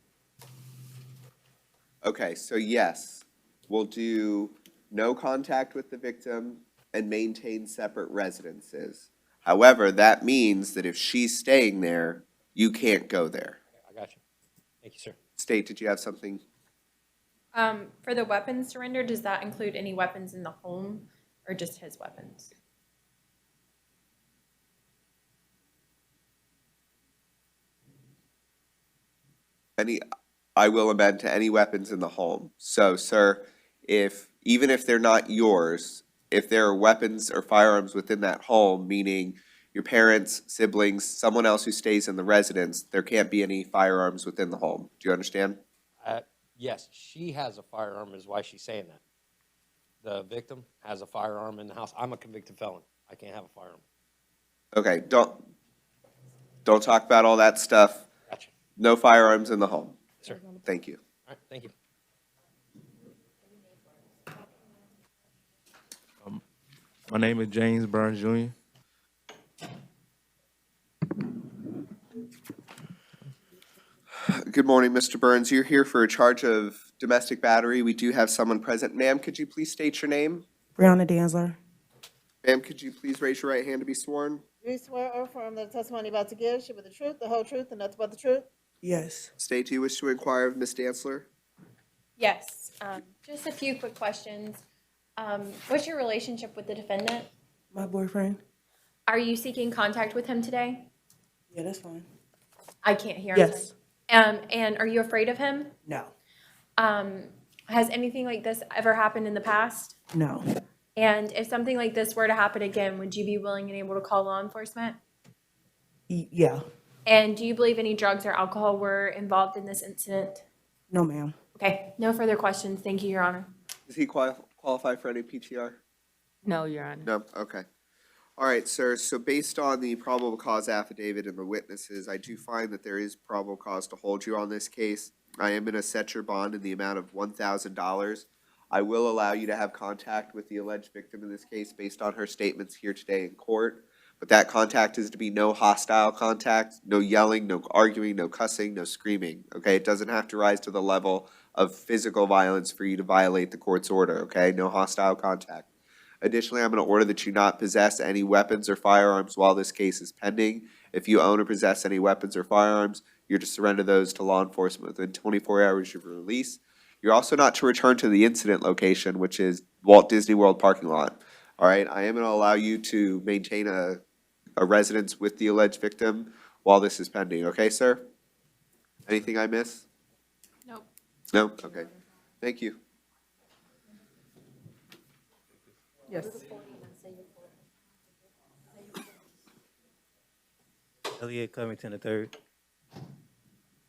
Okay, so yes, we'll do no contact with the victim and maintain separate residences. However, that means that if she's staying there, you can't go there. I got you. Thank you, sir. State, did you have something? For the weapons surrender, does that include any weapons in the home or just his weapons? I will amend to any weapons in the home. So, sir, even if they're not yours, if there are weapons or firearms within that home, meaning your parents, siblings, someone else who stays in the residence, there can't be any firearms within the home. Do you understand? Yes, she has a firearm is why she's saying that. The victim has a firearm in the house. I'm a convicted felon. I can't have a firearm. Okay, don't talk about all that stuff. Gotcha. No firearms in the home. Sir. Thank you. All right, thank you. My name is James Burns Jr. Good morning, Mr. Burns. You're here for a charge of domestic battery. We do have someone present. Ma'am, could you please state your name? Brianna Danzler. Ma'am, could you please raise your right hand to be sworn? Do you swear or affirm that the testimony about to give should be the truth, the whole truth, and nothing but the truth? Yes. State, do you wish to inquire of Ms. Dantzler? Yes, just a few quick questions. What's your relationship with the defendant? My boyfriend. Are you seeking contact with him today? Yeah, that's fine. I can't hear. Yes. And are you afraid of him? No. Has anything like this ever happened in the past? No. And if something like this were to happen again, would you be willing and able to call law enforcement? Yeah. And do you believe any drugs or alcohol were involved in this incident? No, ma'am. Okay, no further questions. Thank you, Your Honor. Does he qualify for any PTR? No, Your Honor. No? Okay. All right, sir. So based on the probable cause affidavit and the witnesses, I do find that there is probable cause to hold you on this case. I am going to set your bond in the amount of $1,000. I will allow you to have contact with the alleged victim in this case based on her statements here today in court. But that contact is to be no hostile contact, no yelling, no arguing, no cussing, no screaming, okay? It doesn't have to rise to the level of physical violence for you to violate the court's order, okay? No hostile contact. Additionally, I'm going to order that you not possess any weapons or firearms while this case is pending. If you own or possess any weapons or firearms, you're to surrender those to law enforcement within 24 hours of your release. You're also not to return to the incident location, which is Walt Disney World parking lot. All right, I am going to allow you to maintain a residence with the alleged victim while this is pending, okay, sir? Anything I miss? Nope. No? Okay. Thank you. Yes. Elliot Covington III.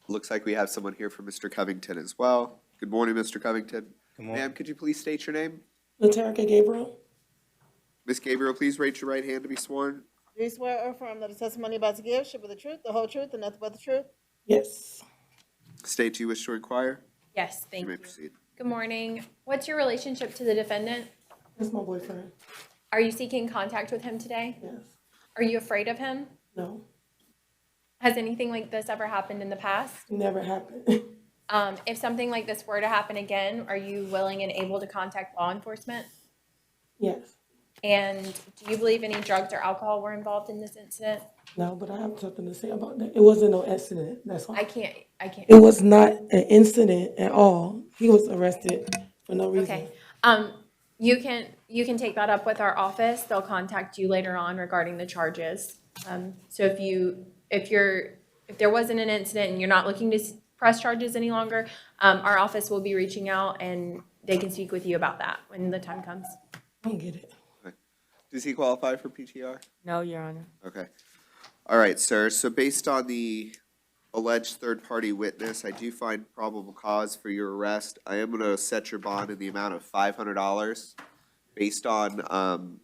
Looks like we have someone here for Mr. Covington as well. Good morning, Mr. Covington. Good morning. Ma'am, could you please state your name? Laterica Gabriel. Ms. Gabriel, please raise your right hand to be sworn. Do you swear or affirm that the testimony about to give should be the truth, the whole truth, and nothing but the truth? Yes. State you wish to inquire. Yes, thank You may you. proceed. Good morning. What's your relationship to the defendant? That's my boyfriend. Are you seeking contact with him today? Yes. Are you afraid of him? No. Has anything like this ever happened in the past? Never happened. If something like this were to happen again, are you willing and able to contact law enforcement? Yes. And do you believe any drugs or alcohol were involved in this incident? No, but I have something to say about that. It wasn't no incident. That's all. I can't. It was not an incident at all. He was arrested for no reason. Okay. You can take that up with our office. They'll contact you later on regarding the charges. So if there wasn't an incident and you're not looking to press charges any longer, our office will be reaching out and they can speak with you about that when the time comes. I don't get it. Does he qualify for PTR? No, Your Honor. Okay. All right, sir. So based on the alleged third-party witness, I do find probable cause for your arrest. I am going to set your bond in the amount of $500. Based on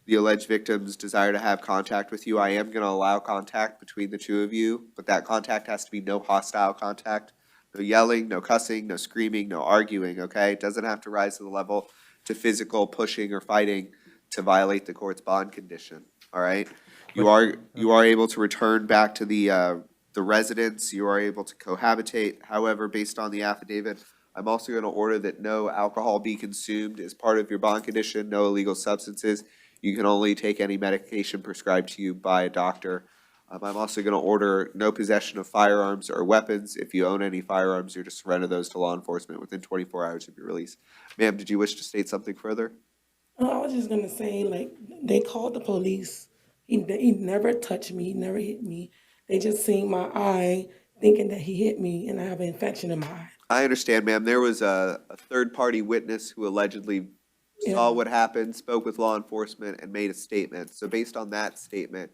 the alleged victim's desire to have contact with you, I am going to allow contact between the two of you, but that contact has to be no hostile contact, No yelling, no cussing, no screaming, no arguing, okay? It doesn't have to rise to the level to physical pushing or fighting to violate the court's bond condition, all right? You are able to return back to the residence, you are able to cohabitate. However, based on the affidavit, I'm also gonna order that no alcohol be consumed as part of your bond condition, no illegal substances. You can only take any medication prescribed to you by a doctor. I'm also gonna order no possession of firearms or weapons. If you own any firearms, you're to surrender those to law enforcement within 24 hours of your release. Ma'am, did you wish to state something further? I was just gonna say, like, they called the police. He never touched me, he never hit me. They just seen my eye, thinking that he hit me, and I have an infection in my eye. I understand, ma'am. There was a third-party witness who allegedly saw what happened, spoke with law enforcement, and made a statement. So based on that statement,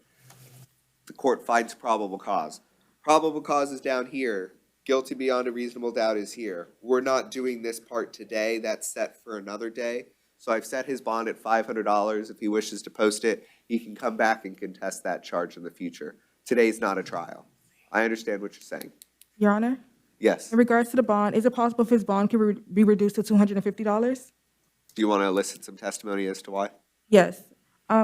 the court finds probable cause. Probable cause is down here. Guilty beyond a reasonable doubt is here. We're not doing this part today. That's set for another day. So I've set his bond at $500. If he wishes to post it, he can come back and contest that charge in the future. Today's not a trial. I understand what you're saying. Your Honor, Yes. in regards to the bond, is it possible if his bond could be reduced to $250? Do you want to elicit some testimony as to why? Yes.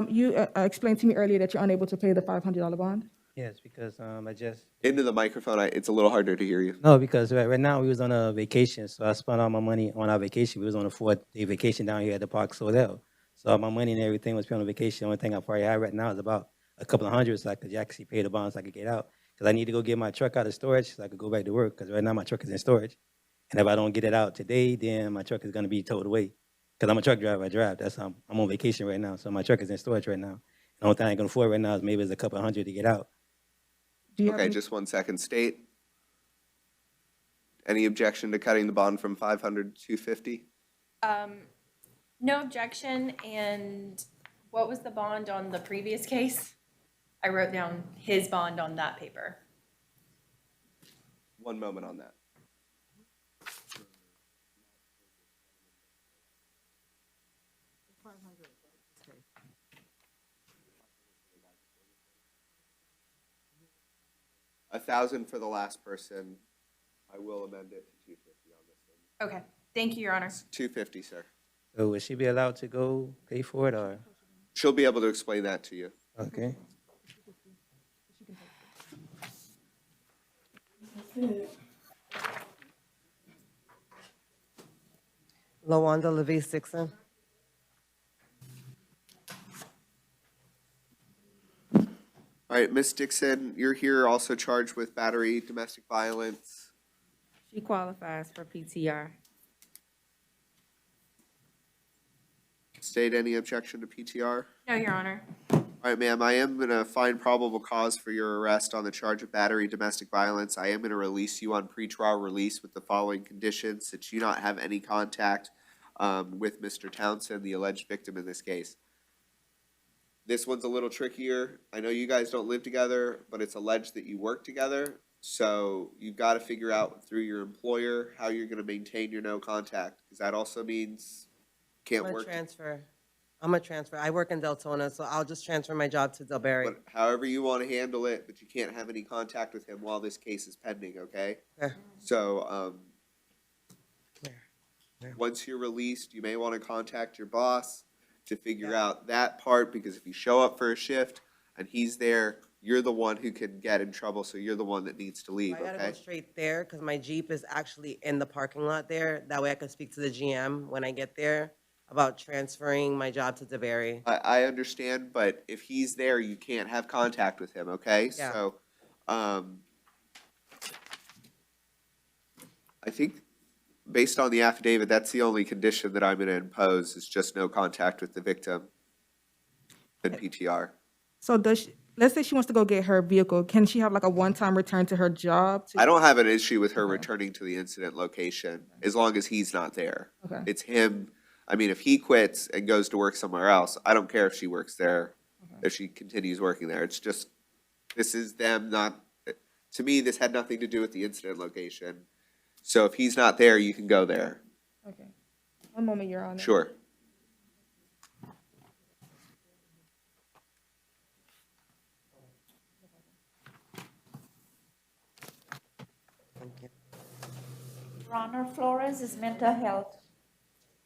You explained to me earlier that you're unable to pay the $500 bond. Yes, because I just Into the microphone, it's a little harder to hear you. no, because right now we was on a vacation, so I spent all my money on our vacation. We was on a 4-day vacation down here at the Park Hotel. So all my money and everything was spent on vacation. The only thing I probably have right now is about a couple of hundred, so I could actually pay the bond so I could get out. Because I need to go get my truck out of storage so I could go back to work. Because right now my truck is in storage, and if I don't get it out today, then my truck is gonna be towed away. Because I'm a truck driver, I drive. That's I'm on vacation right now, so my truck is in storage right now. The only thing I can afford right now is maybe it's a couple of hundred to get out. Do you have Okay, any- just 1 second. State, any objection to cutting the bond from 500 to 250? No objection, and what was the bond on the previous case? I wrote down his bond on that paper. 1 moment on that. $1,000 for the last person. I will amend it to 250 on this one. Okay, thank you, Your Honor. 250, sir. So would she be allowed to go pay for it, or? She'll be able to explain that to you. Okay. Lawanda LaVie Dixon. All right, Ms. Dixon, you're here also charged with battery, domestic violence. She qualifies for PTR. State any objection to PTR? No, Your Honor. All right, ma'am, I am going to find probable cause for your arrest on the charge of battery, domestic violence. I am going to release you on pretrial release with the following conditions: that you not have any contact with Mr. Townsend, the alleged victim in this case. This one's a little trickier. I know you guys don't live together, but it's alleged that you work together. So you've got to figure out through your employer how you're going to maintain your no contact, because that also means can't I'm work. a transfer. I work in Deltona, so I'll just transfer my job to Delberry. But however you want to handle it, but you can't have any contact with him while this case is pending, okay? Okay. So, once you're released, you may want to contact your boss to figure out that part, because if you show up for a shift and he's there, you're the one who can get in trouble, so you're the one that needs to leave, I gotta okay? go straight there because my Jeep is actually in the parking lot there. That way I can speak to the GM when I get there about transferring my job to DeBerry. I understand, but if he's there, you can't have contact with him, okay? Yeah. So, I think based on the affidavit, that's the only condition that I'm gonna impose, is just no contact with the victim and PTR. So let's say she wants to go get her vehicle, can she have like a one-time return to her job? I don't have an issue with her returning to the incident location as long as he's not there. Okay. It's him. I mean, if he quits and goes to work somewhere else, I don't care if she works there, if she continues working there. It's just, this is them not, to me, this had nothing to do with the incident location. So if he's not there, you can go there. Okay. One moment, Your Honor. Sure. Thank you. Your Honor, Flores is mental health.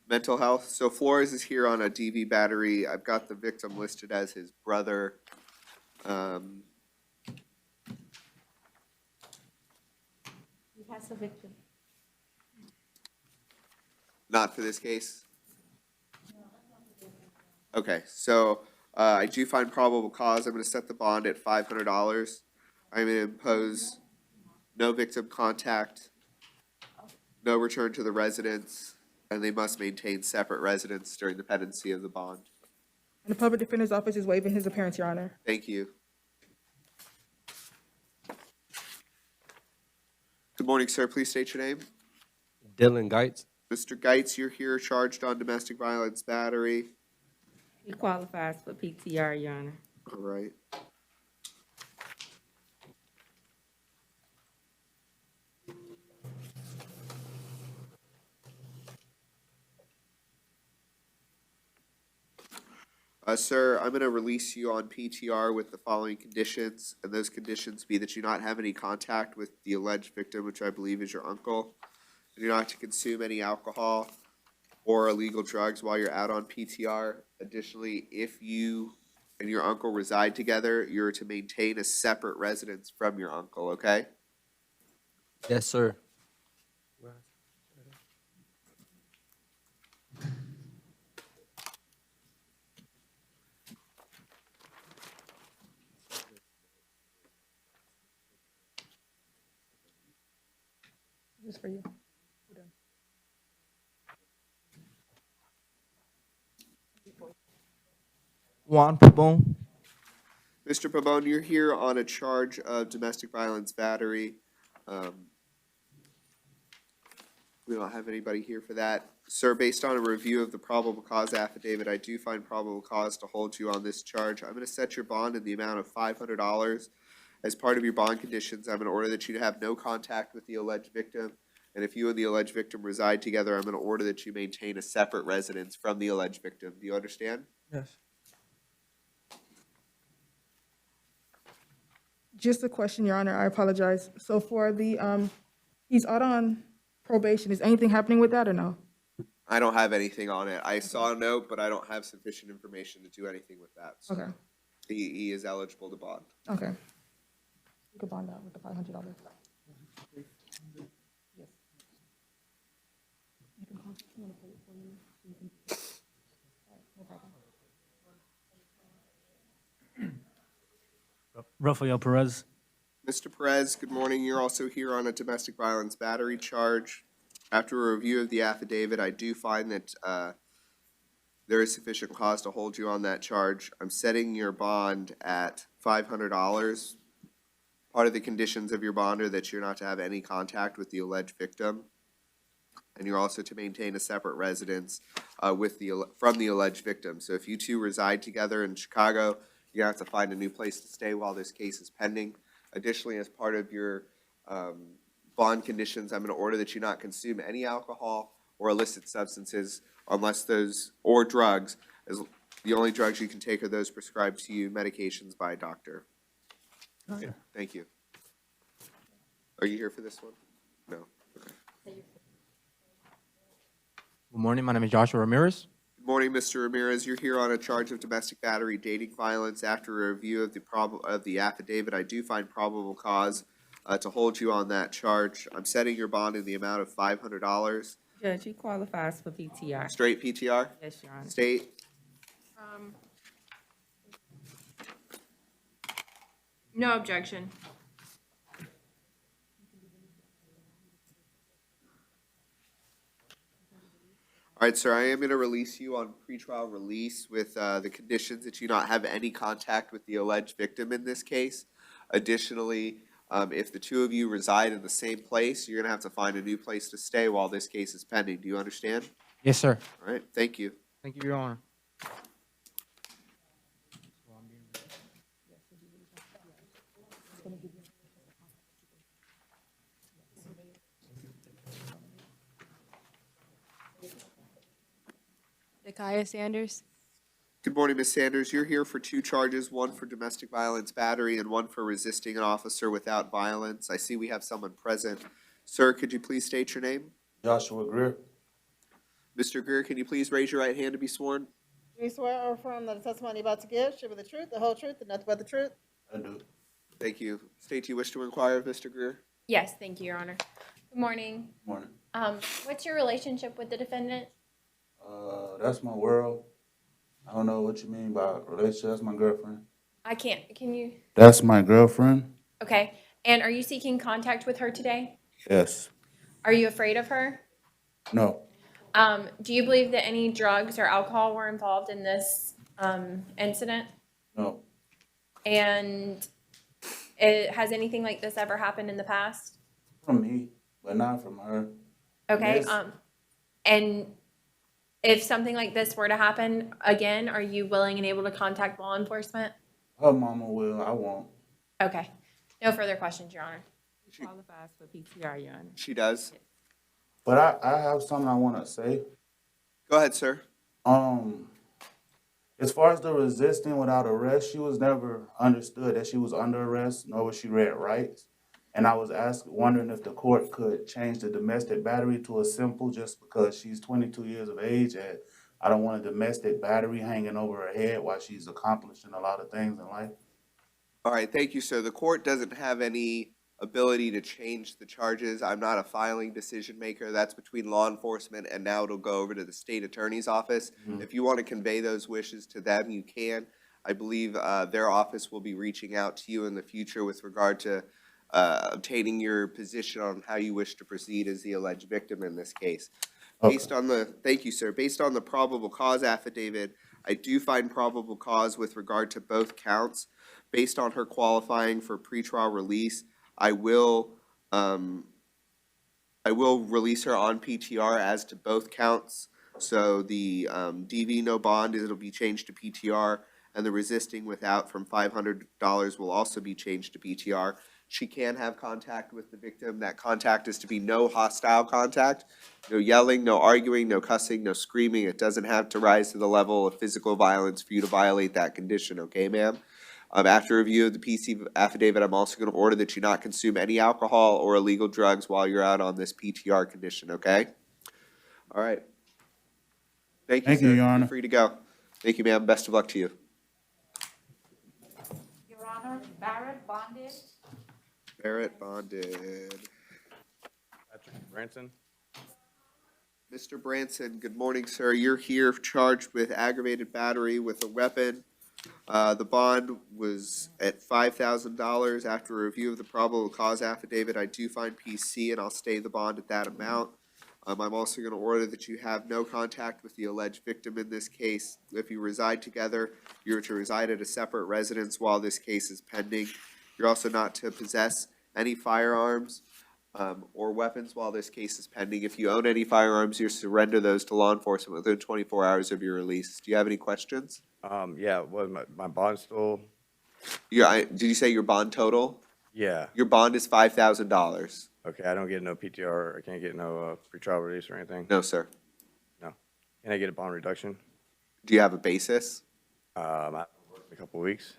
Mental health. So Flores is here on a DV battery. I've got the victim listed as his brother. He has a victim. Not for this case? Okay, so I do find probable cause. I'm gonna set the bond at $500. I'm gonna impose no victim contact, no return to the residence, and they must maintain separate residence during the pendency of the bond. And the public defender's office is waiving his appearance, Your Honor. Thank you. Good morning, sir. Please state your name. Dylan Geitz. Mr. Geitz, you're here charged on domestic violence battery. He qualifies for PTR, Your Honor. All right. Sir, I'm going to release you on PTR with the following conditions, and those conditions be that you not have any contact with the alleged victim, which I believe is your uncle, and you're not to consume any alcohol or illegal drugs while you're out on PTR. Additionally, if you and your uncle reside together, you're to maintain a separate residence from your uncle, okay? Yes, sir. Just for you. Juan Pabon. Mr. Pabon, you're here on a charge of domestic violence battery. We don't have anybody here for that. Sir, based on a review of the probable cause affidavit, I do find probable cause to hold you on this charge. I'm gonna set your bond in the amount of $500. As part of your bond conditions, I'm gonna order that you have no contact with the alleged victim. And if you and the alleged victim reside together, I'm gonna order that you maintain a separate residence from the alleged victim. Do you understand? Yes. Just a question, Your Honor, I apologize. So for the, he's out on probation, is anything happening with that or no? I don't have anything on it. I saw a note, but I don't have sufficient information to do anything with that. So Okay, he is eligible to bond. okay. You could bond out with the $500. Yes. You can call- you wanna pay it for you? You can- All right, no problem. Rafael Perez. Mr. Perez, good morning. You're also here on a domestic violence battery charge. After a review of the affidavit, I do find that there is sufficient cause to hold you on that charge. I'm setting your bond at $500. Part of the conditions of your bond are that you're not to have any contact with the alleged victim. And you're also to maintain a separate residence from the alleged victim. So if you two reside together in Chicago, you're gonna have to find a new place to stay while this case is pending. Additionally, as part of your bond conditions, I'm gonna order that you not consume any alcohol or illicit substances unless those, or drugs, as the only drugs you can take are those prescribed to you, medications by a doctor. Okay, thank you. Are you here for this one? No. Okay. Good morning. My name is Joshua Ramirez. Good morning, Mr. Ramirez. You're here on a charge of domestic battery, dating violence. After a review of the affidavit, I do find probable cause to hold you on that charge. I'm setting your bond in the amount of $500. Judge, he qualifies for PTR. Straight PTR? Yes, Your Honor. State? No objection. All right, sir, I am going to release you on pretrial release with the conditions that you not have any contact with the alleged victim in this case. Additionally, if the two of you reside in the same place, you're going to have to find a new place to stay while this case is pending. Do you understand? Yes, sir. All right, thank you. Thank you, Your Honor. Dakaya Sanders. Good morning, Ms. Sanders. You're here for two charges, one for domestic violence battery and one for resisting an officer without violence. I see we have someone present Sir, could you please state your name? Joshua Greer. Mr. Greer, can you please raise your right hand to be sworn? Do you swear or affirm that the testimony you're about to give should be the truth, the whole truth, and nothing but the truth? I do. Thank you. State you wish to inquire of Mr. Greer? Yes, thank you, Your Honor. Good morning. Morning. What's your relationship with the defendant? That's my world. I don't know what you mean by relationship. That's my girlfriend. Can you? That's my girlfriend? Okay. And are you seeking contact with her today? Yes. Are you afraid of her? No. Do you believe that any drugs or alcohol were involved in this incident? No. And has anything like this ever happened in the past? From me, but not from her. Okay. Yes. And if something like this were to happen again, are you willing and able to contact law enforcement? Her mama will. I won't. Okay. No further questions, Your Honor. He qualifies for PTR, Your Honor. She does. But I have something I want to say. Go ahead, sir. As far as the resisting without arrest, she was never understood that she was under arrest, nor was she read rights. And I was wondering if the court could change the domestic battery to a simple, just because she's 22 years of age, and I don't want a domestic battery hanging over her head while she's accomplishing a lot of things in life. All right, thank you, sir. The court doesn't have any ability to change the charges. I'm not a filing decision maker. That's between law enforcement, and now it'll go over to the state attorney's office. If you want to convey those wishes to them, you can. I believe their office will be reaching out to you in the future with regard to obtaining your position on how you wish to proceed as the alleged victim in this case. Okay. Thank you, sir. Based on the probable cause affidavit, I do find probable cause with regard to both counts. Based on her qualifying for pretrial release, I will release her on PTR as to both counts. So the DV no bond, it'll be changed to PTR, and the resisting without from $500 will also be changed to PTR. She can have contact with the victim. That contact is to be no hostile contact, no yelling, no arguing, no cussing, no screaming. It doesn't have to rise to the level of physical violence for you to violate that condition, okay, ma'am? After review of the PC affidavit, I'm also going to order that you not consume any alcohol or illegal drugs while you're out on this PTR condition, okay? All right. Thank you, sir. Your Honor. You're free to go. Thank you, ma'am. Best of luck to you. Your Honor, Barrett bonded. Barrett bonded. Patrick Branson. Mr. Branson, good morning, sir. You're here charged with aggravated battery with a weapon. The bond was at $5,000. After a review of the probable cause affidavit, I do find PC, and I'll stay the bond at that amount. I'm also going to order that you have no contact with the alleged victim in this case. If you reside together, you're to reside at a separate residence while this case is pending. You're also not to possess any firearms or weapons while this case is pending. If you own any firearms, you surrender those to law enforcement within 24 hours of your release. Do you have any questions? Yeah, was my bond still? Did you say your bond total? Yeah. Your bond is $5,000. Okay, I don't get no PTR, I can't get no pretrial release or anything? No, sir. No. Can I get a bond reduction? Do you have a basis? I haven't worked in a couple of weeks.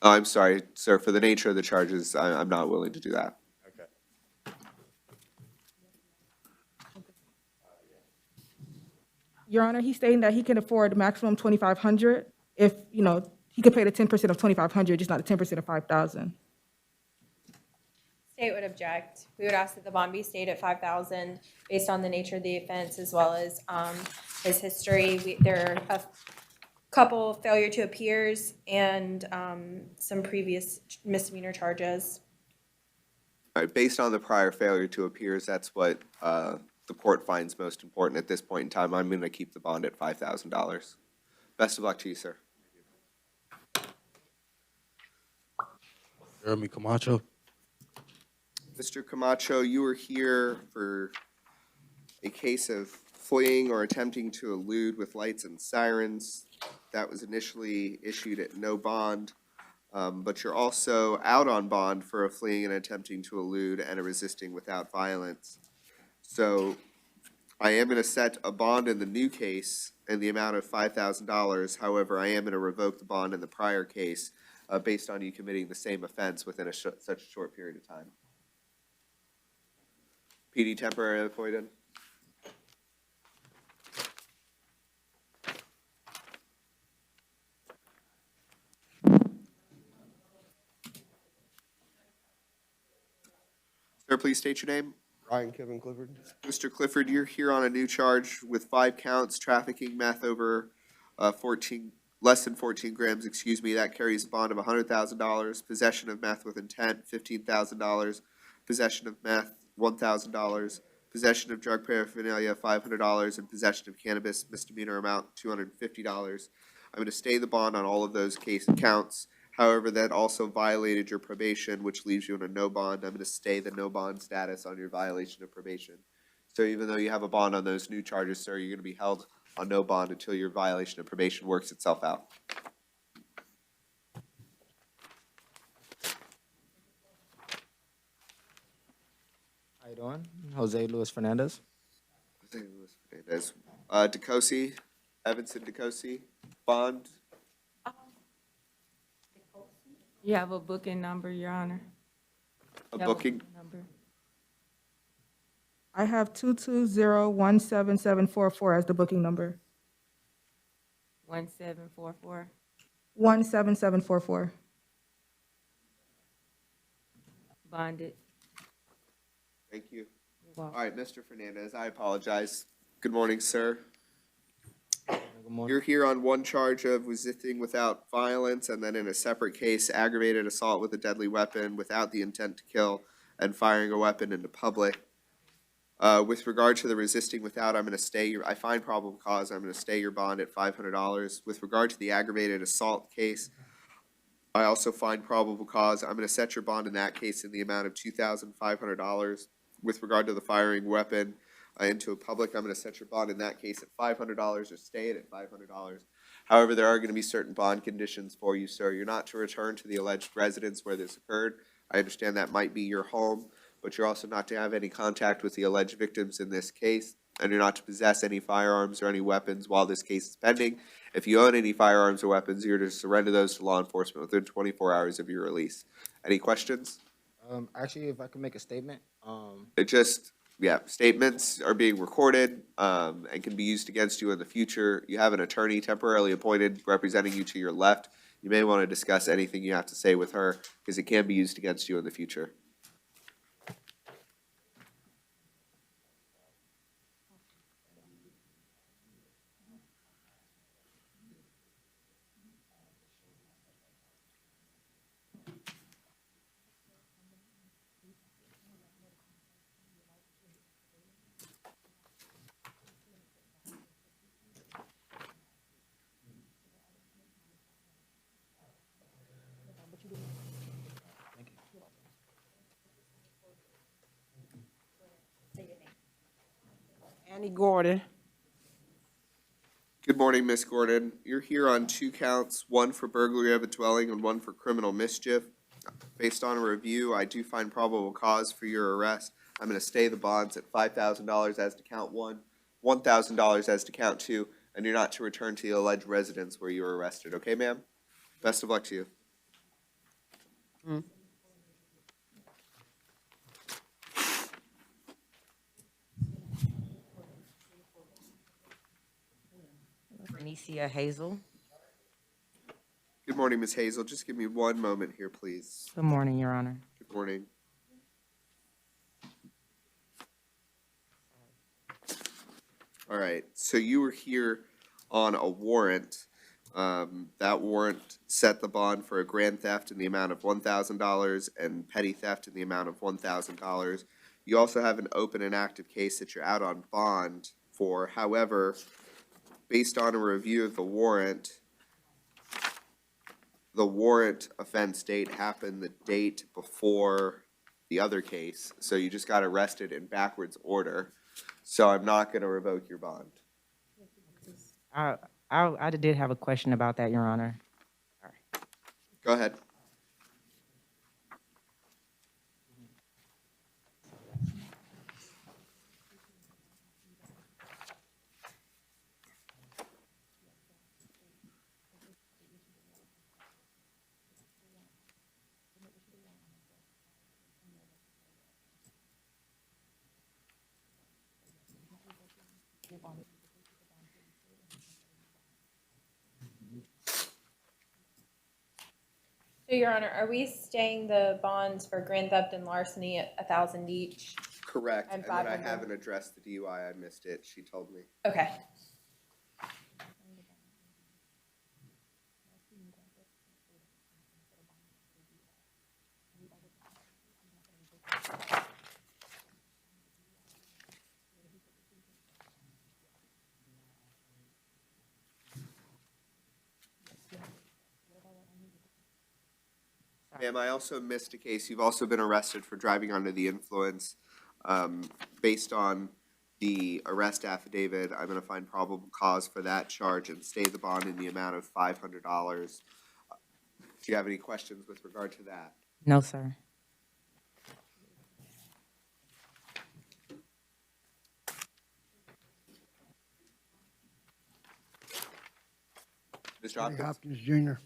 Oh, I'm sorry, sir. For the nature of the charges, I'm not willing to do that. Okay. Your Honor, he's stating that he can afford maximum 2,500 if, he could pay the 10% of 2,500, just not the 10% of 5,000. State would object. We would ask that the bond be stayed at $5,000 based on the nature of the offense as well as his history. There are a couple failure to appears and some previous misdemeanor charges. All right, based on the prior failure to appears, that's what the court finds most important at this point in time. I'm going to keep the bond at $5,000. Best of luck to you, sir. Jeremy Camacho. Mr. Camacho, you were here for a case of fleeing or attempting to elude with lights and sirens. That was initially issued at no bond, but you're also out on bond for a fleeing and attempting to elude and a resisting without violence. So I am going to set a bond in the new case in the amount of $5,000. However, I am going to revoke the bond in the prior case based on you committing the same offense within such a short period of time. PD temporarily appointed. Sir, please state your name. Ryan Kevin Clifford. Mr. Clifford, you're here on a new charge with 5 counts, trafficking meth over 14, less than 14 grams, excuse me. That carries a bond of $100,000. Possession of meth with intent, $15,000. Possession of meth, $1,000. Possession of drug paraphernalia, $500. And possession of cannabis, misdemeanor amount, $250. I'm going to stay the bond on all of those counts. However, that also violated your probation, which leaves you in a no bond. I'm going to stay the no bond status on your violation of probation. So even though you have a bond on those new charges, sir, you're going to be held on no bond until your violation of probation works itself out. How you doing? Jose Luis Fernandez. Jose Luis Fernandez. DeCosi, Evanson DeCosi, bond. You have a booking number, Your Honor. A You have booking. number. I have 220-17744 as the booking number. 1744. 17744. Bonded. Thank you. You're welcome. All right, Mr. Fernandez, I apologize. Good morning, sir. Good morning. You're here on one charge of resisting without violence, and then in a separate case, aggravated assault with a deadly weapon without the intent to kill and firing a weapon into public. With regard to the resisting without, I'm going to stay I find probable cause. I'm going to stay your bond at $500. With regard to the aggravated assault case, I also find probable cause. I'm going to set your bond in that case in the amount of $2,500. With regard to the firing weapon into a public, I'm going to set your bond in that case at $500 or stay it at $500. However, there are going to be certain bond conditions for you, sir. You're not to return to the alleged residence where this occurred. I understand that might be your home, but you're also not to have any contact with the alleged victims in this case, and you're not to possess any firearms or any weapons while this case is pending. If you own any firearms or weapons, you're to surrender those to law enforcement within 24 hours of your release. Any questions? Actually, if I could make a statement. Statements are being recorded and can be used against you in the future. You have an attorney temporarily appointed representing you to your left. You may want to discuss anything you have to say with her because it can be used against you in the future. Annie Gordon. Good morning, Miss Gordon. You're here on 2 counts, one for burglary of a dwelling and one for criminal mischief. Based on a review, I do find probable cause for your arrest. I'm going to stay the bonds at $5,000 as to count 1, $1,000 as to count 2, and you're not to return to the alleged residence where you were arrested. Okay, ma'am? Best of luck to you. Anicia Hazel. Good morning, Ms. Hazel. Just give me one moment here, please. Good morning, Your Honor. Good morning. All right, so you were here on a warrant. That warrant set the bond for a grand theft in the amount of $1,000 and petty theft in the amount of $1,000. You also have an open and active case that you're out on bond for. However, based on a review of the warrant offense date happened the date before the other case, so you just got arrested in backwards order. So I'm not going to revoke your bond. I did have a question about that, Your Honor. Go ahead. So, Your Honor, are we staying the bonds for grand theft and larceny at 1,000 each? Correct, And and that I 500. haven't addressed the DUI, I missed it, she told me. Okay. Ma'am, I also missed a case. You've also been arrested for driving under the influence. Based on the arrest affidavit, I'm gonna find probable cause for that charge and stay the bond in the amount of $500. Do you have any questions with regard to that? No, sir. Mr. Hopkins? Hopkins Jr.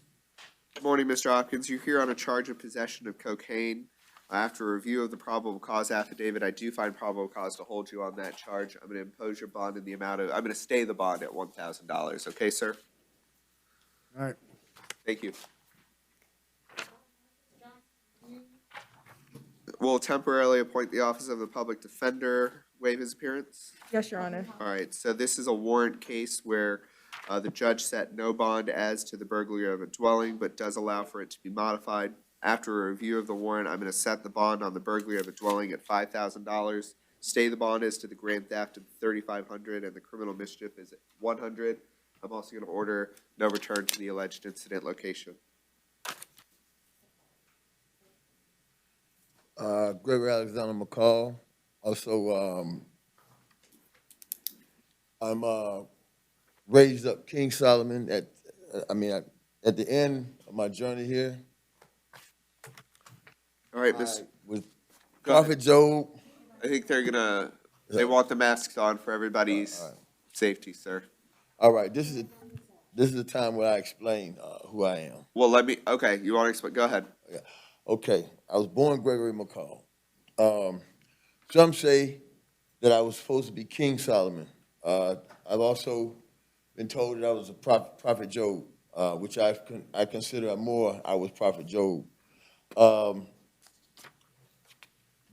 Good morning, Mr. Hopkins. You're here on a charge of possession of cocaine. After a review of the probable cause affidavit, I do find probable cause to hold you on that charge. I'm gonna impose your bond in the amount of, I'm gonna stay the bond at $1,000, okay, sir? All right. Thank you. We'll temporarily appoint the office of the public defender, waive his appearance. Yes, Your Honor. All right, so this is a warrant case where the judge set no bond as to the burglary of a dwelling, but does allow for it to be modified. After a review of the warrant, I'm gonna set the bond on the burglary of a dwelling at $5,000. Stay the bond as to the grand theft at $3,500 and the criminal mischief is at $100. I'm also gonna order no return to the alleged incident location. Gregory Alexander McCall. Also, I'm raised up King Solomon at the end of my journey here. All right, Miss. With Go ahead. Prophet Job. I think they want the masks on for everybody's All right. safety, sir. All right, this is the time where I explain who I am. Well, okay, you want to explain, go ahead. Okay, I was born Gregory McCall. Some say that I was supposed to be King Solomon. I've also been told that I was a Prophet Job, which I consider more I was Prophet Job.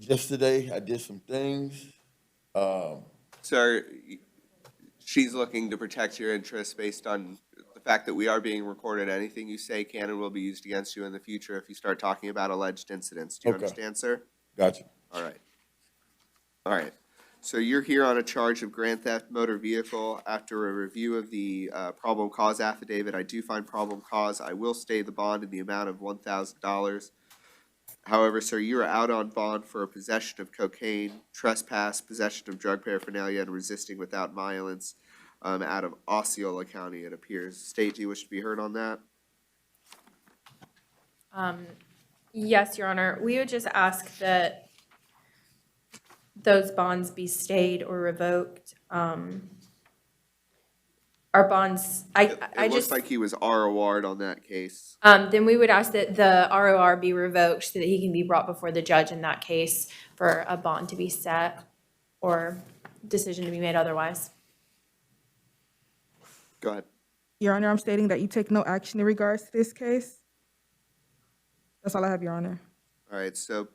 Yesterday, I did some things. Sir, she's looking to protect your interests based on the fact that we are being recorded. Anything you say can and will be used against you in the future if you start talking about alleged incidents. Do you Okay. understand, sir? Gotcha. All right. All right. So you're here on a charge of grand theft motor vehicle. After a review of the probable cause affidavit, I do find probable cause. I will stay the bond in the amount of $1,000. However, sir, you are out on bond for possession of cocaine, trespass, possession of drug paraphernalia, and resisting without violence out of Osceola County, it appears. State, do you wish to be heard on that? Yes, Your Honor. We would just ask that those bonds be stayed or revoked. Our bonds, It looks like he was ROR'd on that case. then we would ask that the ROR be revoked so that he can be brought before the judge in that case for a bond to be set or decision to be made otherwise. Go ahead. Your Honor, I'm stating that you take no action in regards to this case. That's all I have, Your Honor. All right, so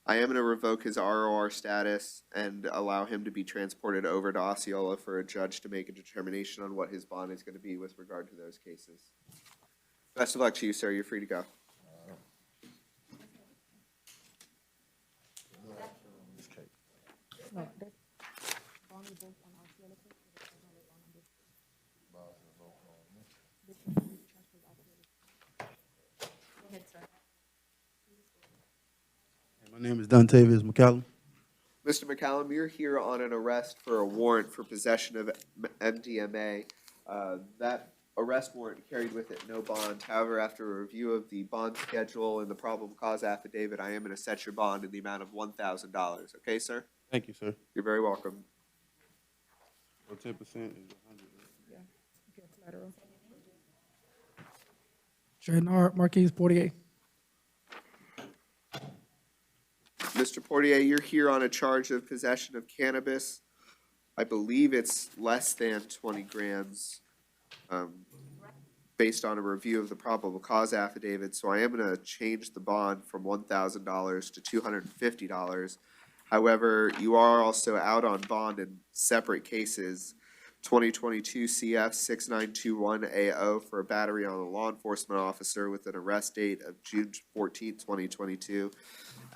I am going to revoke his ROR status and allow him to be transported over to Osceola for a judge to make a determination on what his bond is going to be with regard to those cases. Best of luck to you, sir. You're free to go. My name is Dontavius McCallum. Mr. McCallum, you're here on an arrest for a warrant for possession of MDMA. That arrest warrant carried with it no bond. However, after a review of the bond schedule and the probable cause affidavit, I am going to set your bond in the amount of $1,000. Okay, sir? Thank you, sir. You're very welcome. So 10% is 100. Tradenard Marquise Portier. Mr. Portier, you're here on a charge of possession of cannabis. I believe it's less than 20 grams, based on a review of the probable cause affidavit, so I am gonna change the bond from $1,000 to $250. However, you are also out on bond in separate cases. 2022 CF 6921 AO for a battery on a law enforcement officer with an arrest date of June 14, 2022,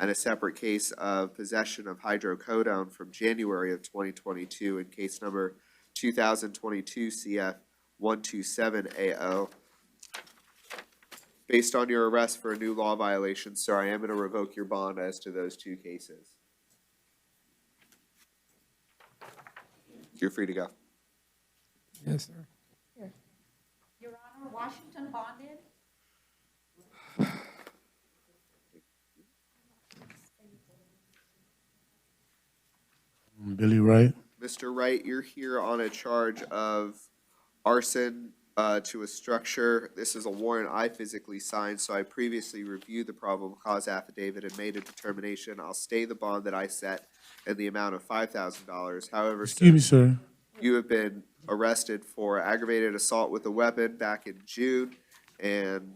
and a separate case of possession of hydrocodone from January of 2022 in case number 2022 CF 127 AO. Based on your arrest for a new law violation, sir, I am going to revoke your bond as to those two cases. You're free to go. Yes, sir. Your Honor, Washington bonded? Billy Wright. Mr. Wright, you're here on a charge of arson to a structure. This is a warrant I physically signed, so I previously reviewed the probable cause affidavit and made a determination. I'll stay the bond that I set in the amount of $5,000. However, Excuse me, sir. you have been arrested for aggravated assault with a weapon back in June and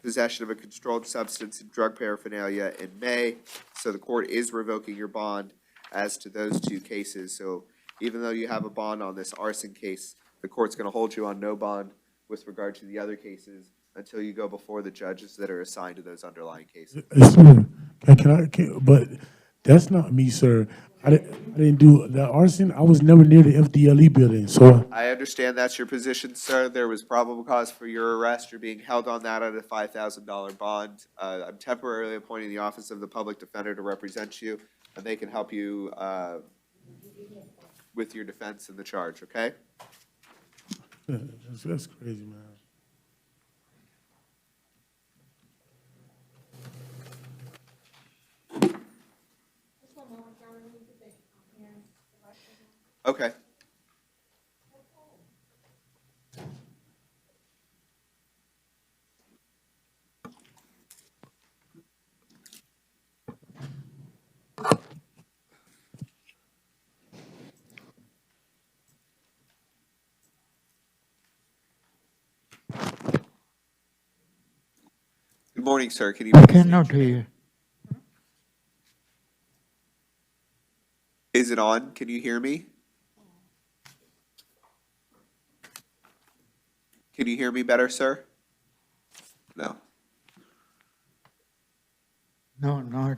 possession of a controlled substance and drug paraphernalia in May. So the court is revoking your bond as to those two cases. So even though you have a bond on this arson case, the court's going to hold you on no bond with regard to the other cases until you go before the judges that are assigned to those underlying cases. Sir, but that's not me, sir. I didn't do the arson. I was never near the FDLE building, so. I understand that's your position, sir. There was probable cause for your arrest. You're being held on that at a $5,000 bond. I'm temporarily appointing the Office of the Public Defender to represent you, and they can help you with your defense in the charge, okay? That's crazy, man. Okay. Good morning, sir. Can you? I cannot hear. Is it on? Can you hear me? Can you hear me better, sir? No. No, not.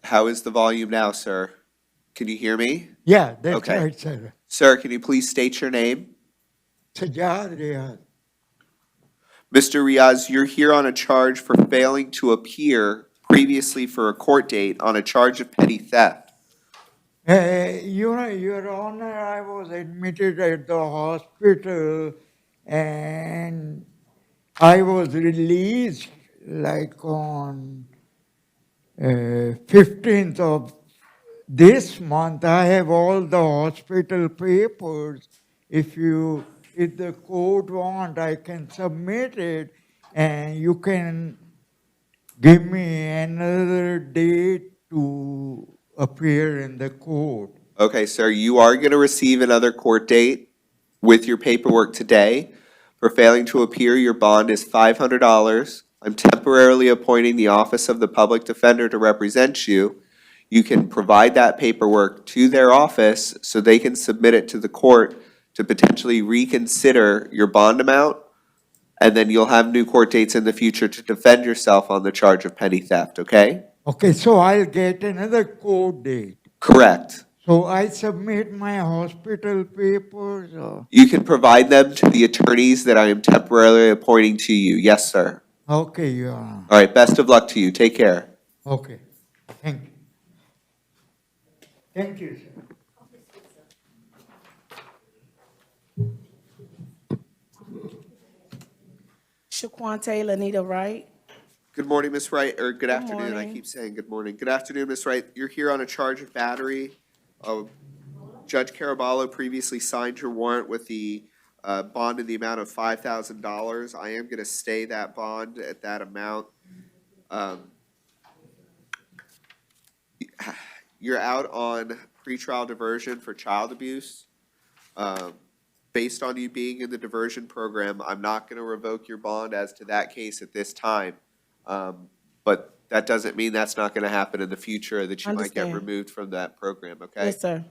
How is the volume now, sir? Can you hear me? Yeah, that's Okay. right, sir. Sir, can you please state your name? Sajjad Riyad. Mr. Riaz, you're here on a charge for failing to appear previously for a court date on a charge of petty theft. Your Honor, I was admitted at the hospital and I was released like on 15th of this month. I have all the hospital papers. If the court want, I can submit it and you can give me another date to appear in the court. Okay, sir, you are going to receive another court date with your paperwork today. For failing to appear, your bond is $500. I'm temporarily appointing the Office of the Public Defender to represent you. You can provide that paperwork to their office so they can submit it to the court to potentially reconsider your bond amount. And then you'll have new court dates in the future to defend yourself on the charge of petty theft, okay? Okay, so I'll get another court date. Correct. So I submit my hospital papers or? You can provide them to the attorneys that I am temporarily appointing to you. Yes, sir. Okay, Your Honor. All right, best of luck to you. Take care. Okay, thank you. Thank you, sir. Shaquante Lanita Wright. Good morning, Ms. Wright, or good afternoon. I morning. keep saying good morning. Good afternoon, Ms. Wright. You're here on a charge of battery. Judge Caraballo previously signed your warrant with the bond in the amount of $5,000. I am gonna stay that bond at that amount. You're out on pretrial diversion for child abuse. Based on you being in the diversion program, I'm not gonna revoke your bond as to that case at this time. But that doesn't mean that's not gonna happen in the future, that you might get Understand. removed from that program, okay? Yes, sir.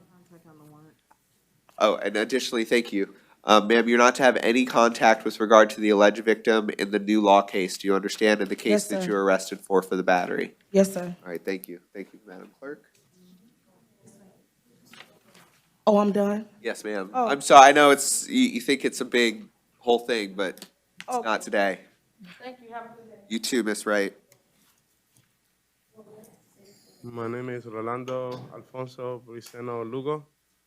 Oh, and additionally, thank you. Ma'am, you're not to have any contact with regard to the alleged victim in the new law case. Do you understand? In the case Yes, that sir. you were arrested for the battery. Yes, sir. All right, thank you. Thank you, Madam Clerk. Oh, I'm done? Yes, ma'am. Oh. I'm sorry, I know it's, you think it's a big whole thing, but Oh. it's not today. Thank you, have a good day. You too, Miss Wright. My name is Rolando Alfonso Briceno Lugo.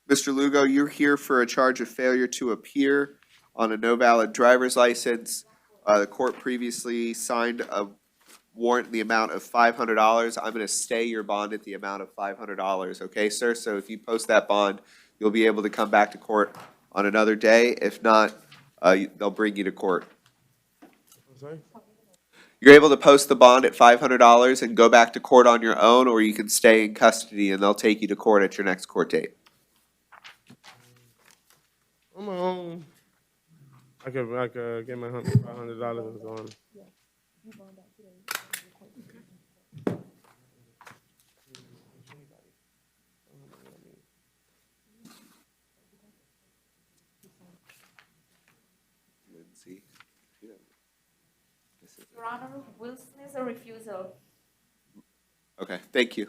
Mr. Lugo, you're here for a charge of failure to appear on a no valid driver's license. The court previously signed a warrant in the amount of $500. I'm gonna stay your bond at the amount of $500, okay, sir? So if you post that bond, you'll be able to come back to court on another day. If not, they'll bring you to court. I'm sorry? You're able to post the bond at $500 and go back to court on your own, or you can stay in custody and they'll take you to court at your next court date. On my own. I could get my $500 and so on. Lindsay. Your Honor, Wilson is a refusal. Okay, thank you.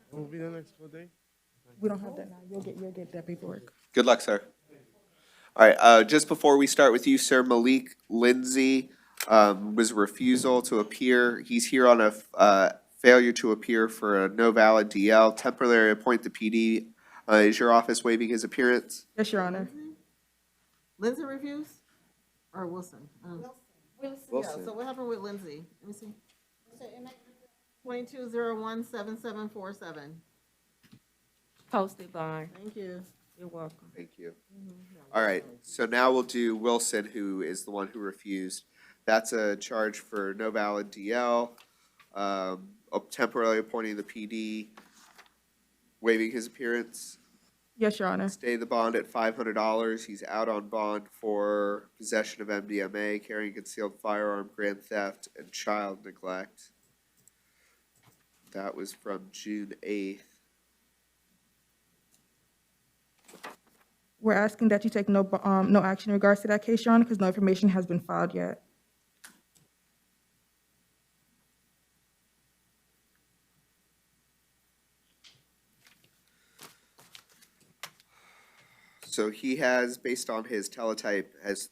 What will be the next full day? We don't have that now. You'll get that paperwork. Good luck, sir. All right, just before we start with you, sir, Malik Lindsay was refusal to appear. He's here on a failure to appear for a no valid DL, temporarily appoint the PD. Is your office waiving his appearance? Yes, Your Honor. Lindsay refused? Or Wilson? Wilson. Yeah, so what happened with Lindsay? Let me see. 22017747. Posted bond. Thank you. You're welcome. Thank you. All right, so now we'll do Wilson, who is the one who refused. That's a charge for no valid DL, temporarily appointing the PD, waiving his appearance, Yes, Your Honor. stay the bond at $500. He's out on bond for possession of MDMA, carrying concealed firearm, grand theft, and child neglect. That was from June 8th. We're asking that you take no action in regards to that case, Your Honor, because no information has been filed yet. So he has, based on his teletype, has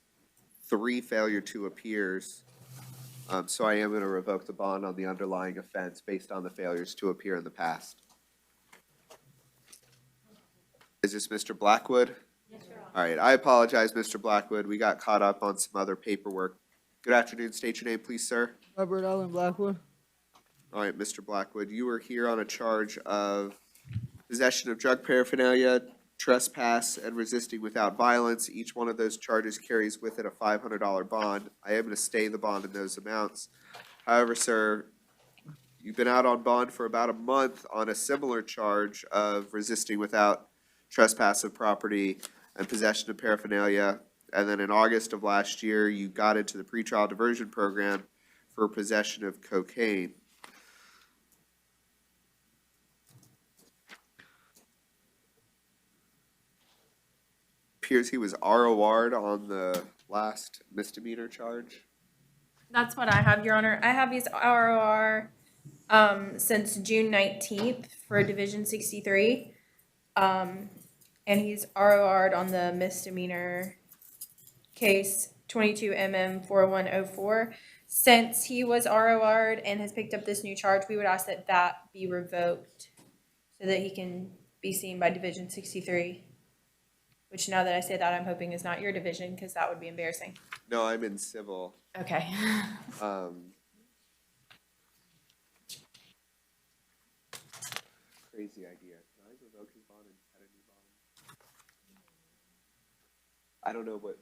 3 failure to appears. So I am gonna revoke the bond on the underlying offense based on the failures to appear in the past. Is this Mr. Blackwood? Yes, Your Honor. All right, I apologize, Mr. Blackwood. We got caught up on some other paperwork. Good afternoon. State your name, please, sir. Robert Allen Blackwood. All right, Mr. Blackwood, you were here on a charge of possession of drug paraphernalia, trespass, and resisting without violence. Each one of those charges carries with it a $500 bond. I am going to stay the bond in those amounts. However, sir, you've been out on bond for about a month on a similar charge of resisting without trespass of property and possession of paraphernalia. And then in August of last year, you got into the pretrial diversion program for possession of cocaine. Appears he was ROR'd on the last misdemeanor charge. That's what I have, Your Honor. I have his ROR since June 19th for Division 63. And he's ROR'd on the misdemeanor case 22 MM 4104. Since he was ROR'd and has picked up this new charge, we would ask that that be revoked so that he can be seen by Division 63, which now that I say that, I'm hoping is not your division, because that would be embarrassing. No, I'm in civil. Okay. Crazy idea. Can I revoke his bond and set a new bond? I don't know what,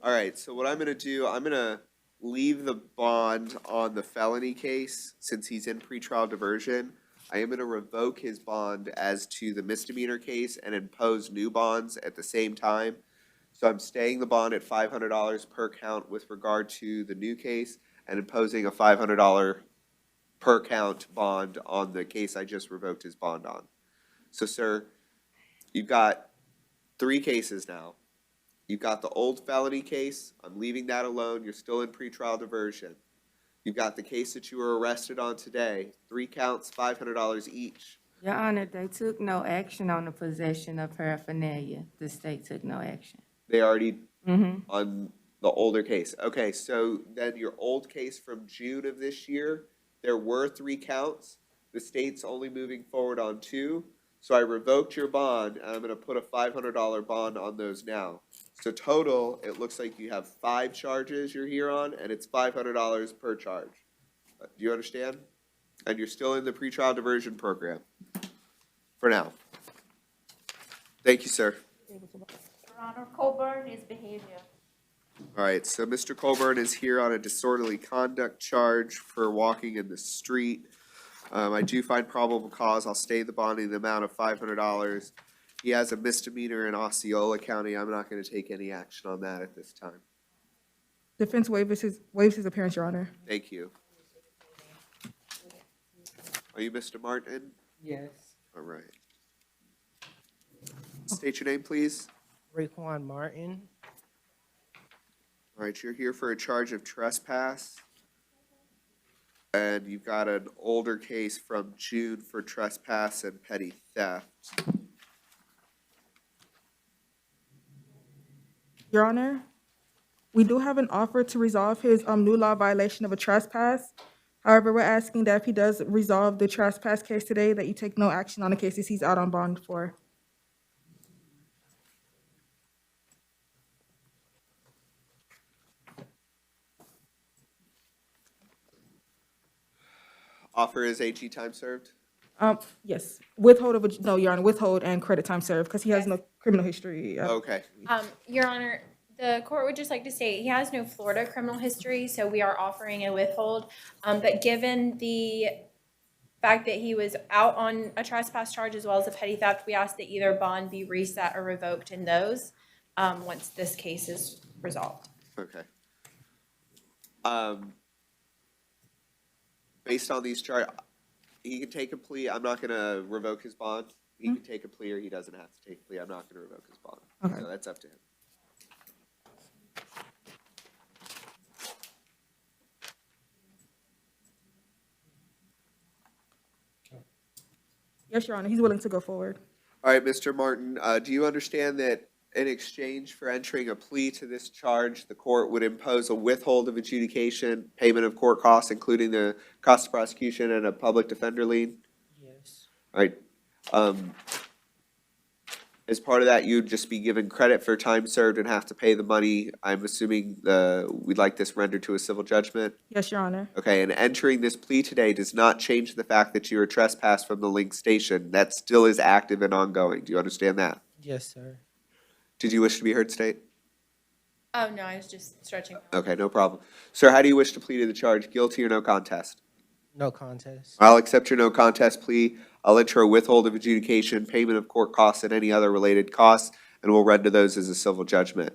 all right, so what I'm gonna do, I'm gonna leave the bond on the felony case, since he's in pretrial diversion. I am gonna revoke his bond as to the misdemeanor case and impose new bonds at the same time. So I'm staying the bond at $500 per count with regard to the new case and imposing a $500 per count bond on the case I just revoked his bond on. So, sir, you've got 3 cases now. You've got the old felony case. I'm leaving that alone. You're still in pretrial diversion. You've got the case that you were arrested on today. 3 counts, $500 each. Your Honor, they took no action on the possession of paraphernalia. The state took no action. They already Mm-hmm. on the older case. Okay, so then your old case from June of this year, there were 3 counts. The state's only moving forward on 2. So I revoked your bond, and I'm gonna put a $500 bond on those now. So total, it looks like you have 5 charges you're here on, and it's $500 per charge. Do you understand? And you're still in the pretrial diversion program for now. Thank you, sir. Your Honor, Coburn is behavior. All right, so Mr. Colburn is here on a disorderly conduct charge for walking in the street. I do find probable cause. I'll stay the bond in the amount of $500. He has a misdemeanor in Osceola County. I'm not gonna take any action on that at this time. Defense waives his appearance, Your Honor. Thank you. Are you Mr. Martin? Yes. All right. State your name, please. Raekwon Martin. All right, you're here for a charge of trespass. And you've got an older case from June for trespass and petty theft. Your Honor, we do have an offer to resolve his new law violation of a trespass. However, we're asking that if he does resolve the trespass case today, that you take no action on the cases he's out on bond for. Offer is AG time served? Yes, withhold of, no, Your Honor, withhold and credit time served, because he has no criminal history. Okay. Your Honor, the court would just like to state, he has no Florida criminal history, so we are offering a withhold. But given the fact that he was out on a trespass charge as well as a petty theft, we ask that either bond be reset or revoked in those, once this case is resolved. Okay. Based on these charges, he can take a plea. I'm not gonna revoke his bond. He can take a plea or he doesn't have to take a plea. I'm not gonna revoke his bond. Okay. So that's up to him. Yes, Your Honor, he's willing to go forward. All right, Mr. Martin, do you understand that in exchange for entering a plea to this charge, the court would impose a withhold of adjudication, payment of court costs, including the cost of prosecution and a public defender lien? Yes. All right. As part of that, you'd just be given credit for time served and have to pay the money. I'm assuming we'd like this rendered to a civil judgment? Yes, Your Honor. Okay, and entering this plea today does not change the fact that you were trespassed from the Link Station. That still is active and ongoing. Do you understand that? Yes, sir. Did you wish to be heard, State? Oh, no, I was just stretching. Okay, no problem. Sir, how do you wish to plead to the charge? Guilty or no contest? No contest. I'll accept your no contest plea. I'll enter a withhold of adjudication, payment of court costs, and any other related costs, and we'll render those as a civil judgment.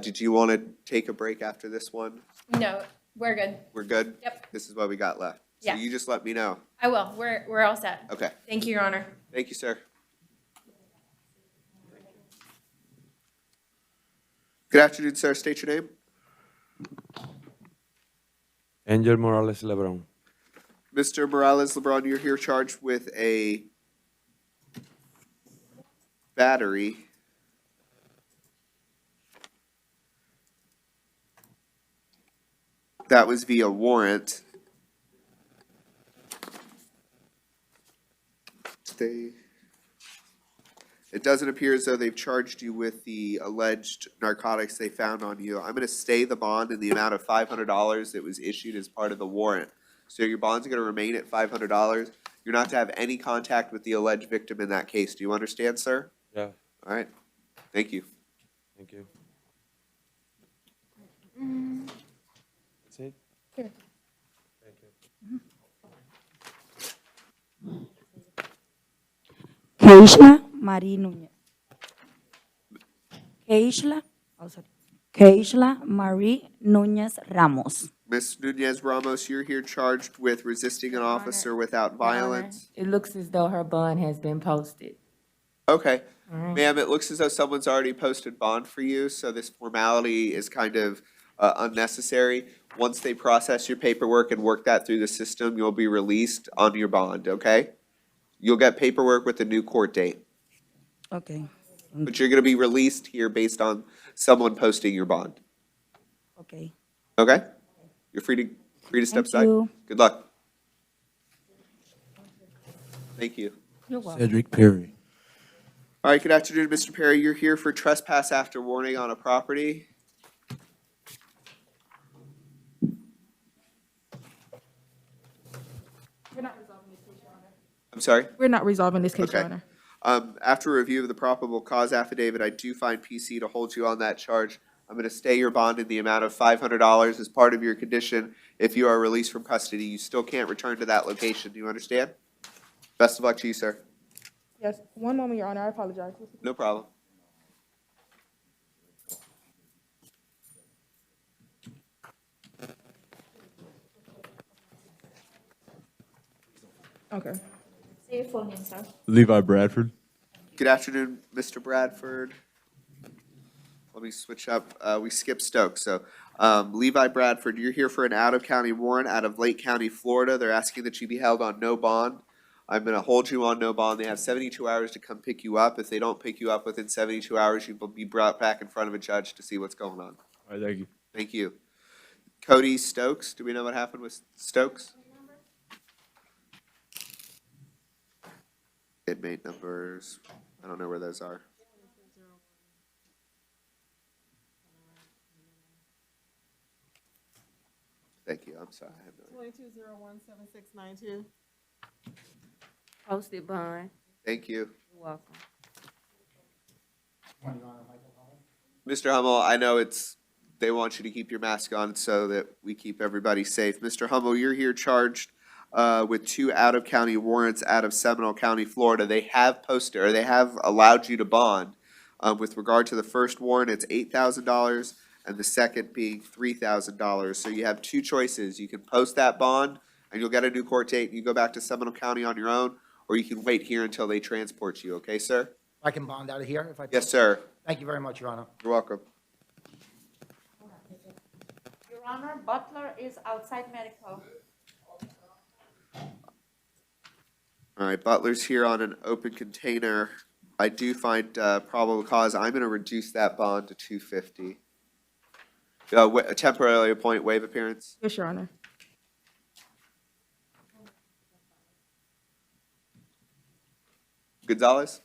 Did you want to take a break after this one? No, we're good. We're good? Yep. This is what we got left. So Yeah. you just let me know. I will. We're all set. Okay. Thank you, Your Honor. Thank you, sir. Good afternoon, sir. State your name. Angel Morales Lebron. Mr. Morales LeBron, you're here charged with a battery. That was via warrant. It doesn't appear as though they've charged you with the alleged narcotics they found on you. I'm gonna stay the bond in the amount of $500 that was issued as part of the warrant. So your bond's gonna remain at $500. You're not to have any contact with the alleged victim in that case. Do you understand, sir? Yeah, All right. Thank you. thank you. That's it? Here. Thank you. Keishla Marie Nunez. Keishla Marie Nunez Ramos. Ms. Nunez Ramos, you're here charged with resisting an officer without Your Honor, violence. It looks as though her bond has been posted. Okay. All right. Ma'am, it looks as though someone's already posted bond for you, so this formality is kind of unnecessary. Once they process your paperwork and work that through the system, you'll be released on your bond, okay? You'll get paperwork with a new court date, Okay, but you're gonna be released here based on someone posting your bond, okay. okay? You're free to step Thank aside. you. Good luck. Thank you. You're welcome. Cedric Perry. All right, good afternoon, Mr. Perry. You're here for trespass after warning on a property. We're not resolving this case, Your Honor. I'm sorry? We're not resolving this case, Your Okay. Honor. After review of the probable cause affidavit, I do find PC to hold you on that charge. I'm gonna stay your bond in the amount of $500 as part of your condition. If you are released from custody, you still can't return to that location. Do you understand? Best of luck to you, sir. Yes, one moment, Your Honor, I apologize. No problem. Okay. Say your full name, sir. Levi Bradford. Good afternoon, Mr. Bradford. Let me switch up. We skipped Stokes, so Levi Bradford, you're here for an out-of-county warrant out of Lake County, Florida. They're asking that you be held on no bond. I'm gonna hold you on no bond. They have 72 hours to come pick you up. If they don't pick you up within 72 hours, you will be brought back in front of a judge to see what's going on. All right, thank you. Thank you. Cody Stokes, do we know what happened with Stokes? Inmate numbers, I don't know where those are. Thank you, I'm sorry. I have no idea. 22017692. Posted bond. Thank you. You're welcome. Mr. Hummel, I know they want you to keep your mask on so that we keep everybody safe. Mr. Hummel, you're here charged with 2 out-of-county warrants out of Seminole County, Florida. They have posted, or they have allowed you to bond. With regard to the first warrant, it's $8,000, and the second being $3,000. So you have 2 choices. You can post that bond, and you'll get a new court date, and you go back to Seminole County on your own, or you can wait here until they transport you, okay, sir? I can bond out of here if I. Yes, sir. Thank you very much, Your Honor. You're welcome. Your Honor, Butler is outside medical. All right, Butler's here on an open container. I do find probable cause. I'm gonna reduce that bond to $250. Temporarily appoint waive appearance. Yes, Your Honor. Gonzalez?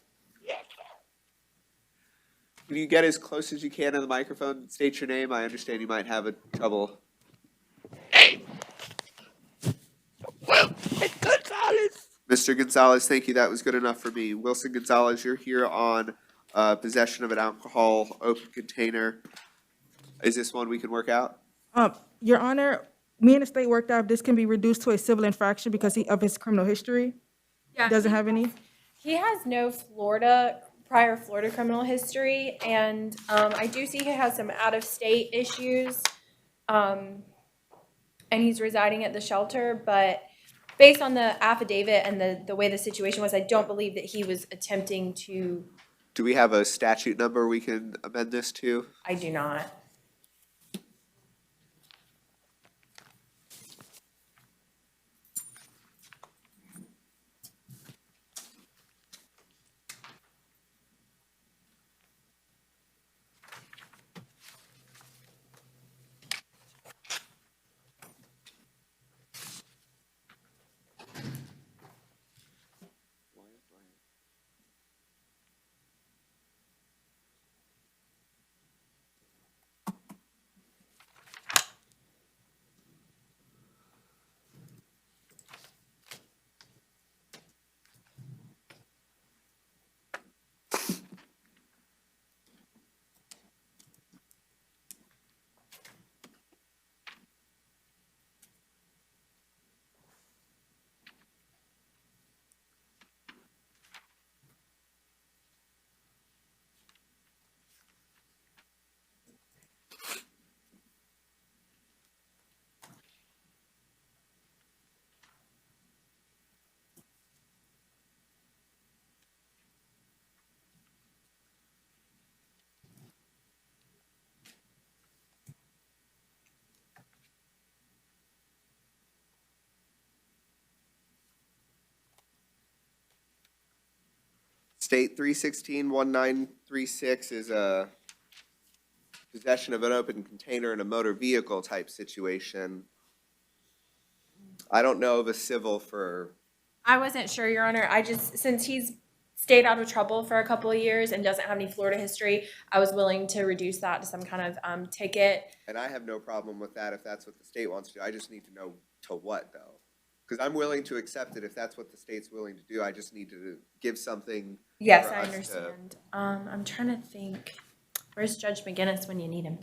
Can you get as close as you can to the microphone? State your name. I understand you might have a trouble. Mr. Gonzalez, thank you. That was good enough for me. Wilson Gonzalez, you're here on possession of an alcohol open container. Is this one we can work out? Your Honor, me and the state worked out, this can be reduced to a civil infraction because of his criminal history. Yeah. Doesn't have any? He has no prior Florida criminal history, and I do see he has some out-of-state issues, and he's residing at the shelter, but based on the affidavit and the way the situation was, I don't believe that he was attempting to. Do we have a statute number we can amend this to? I do not. State 316-1936 is a possession of an open container in a motor vehicle type situation. I don't know of a civil for, I wasn't sure, Your Honor. I just, since he's stayed out of trouble for a couple of years and doesn't have any Florida history, I was willing to reduce that to some kind of ticket. and I have no problem with that if that's what the state wants to do. I just need to know to what though. Because I'm willing to accept it if that's what the state's willing to do. I just need to give something. Yes, for I us to- understand. I'm trying to think. Where's Judge McGinnis when you need him?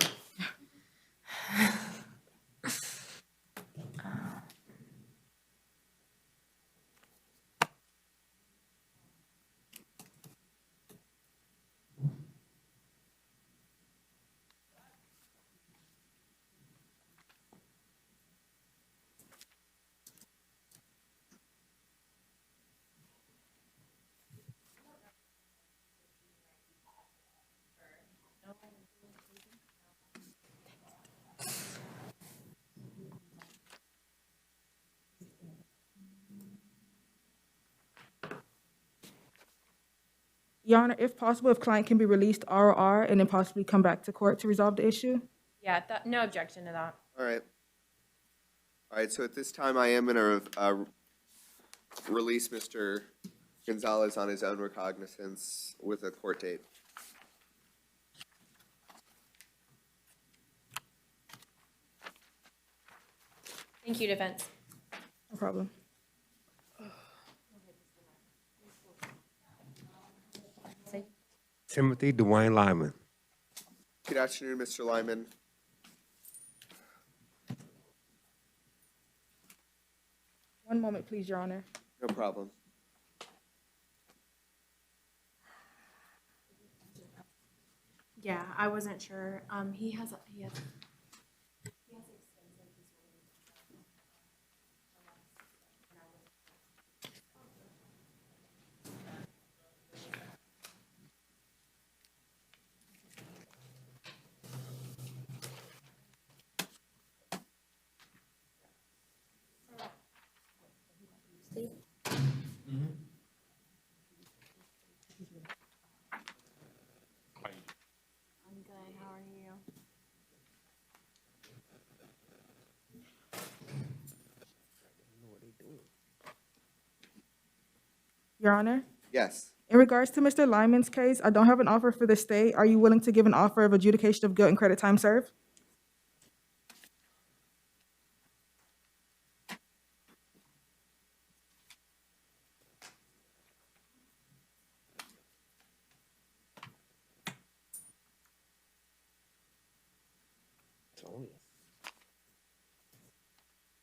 Your Honor, if possible, if client can be released ROR and then possibly come back to court to resolve the issue. Yeah, no objection to that. All right. All right, so at this time, I am gonna, release Mr. Gonzalez on his own recognizance with a court date. Thank you, defense. No problem. Timothy Dwayne Lyman. Good afternoon, Mr. Lyman. One moment, please, Your Honor. No problem. Yeah, I wasn't sure. He has extensive. I'm good. How are you? Your Honor, Yes. in regards to Mr. Lyman's case, I don't have an offer for the state. Are you willing to give an offer of adjudication of guilt and credit time served?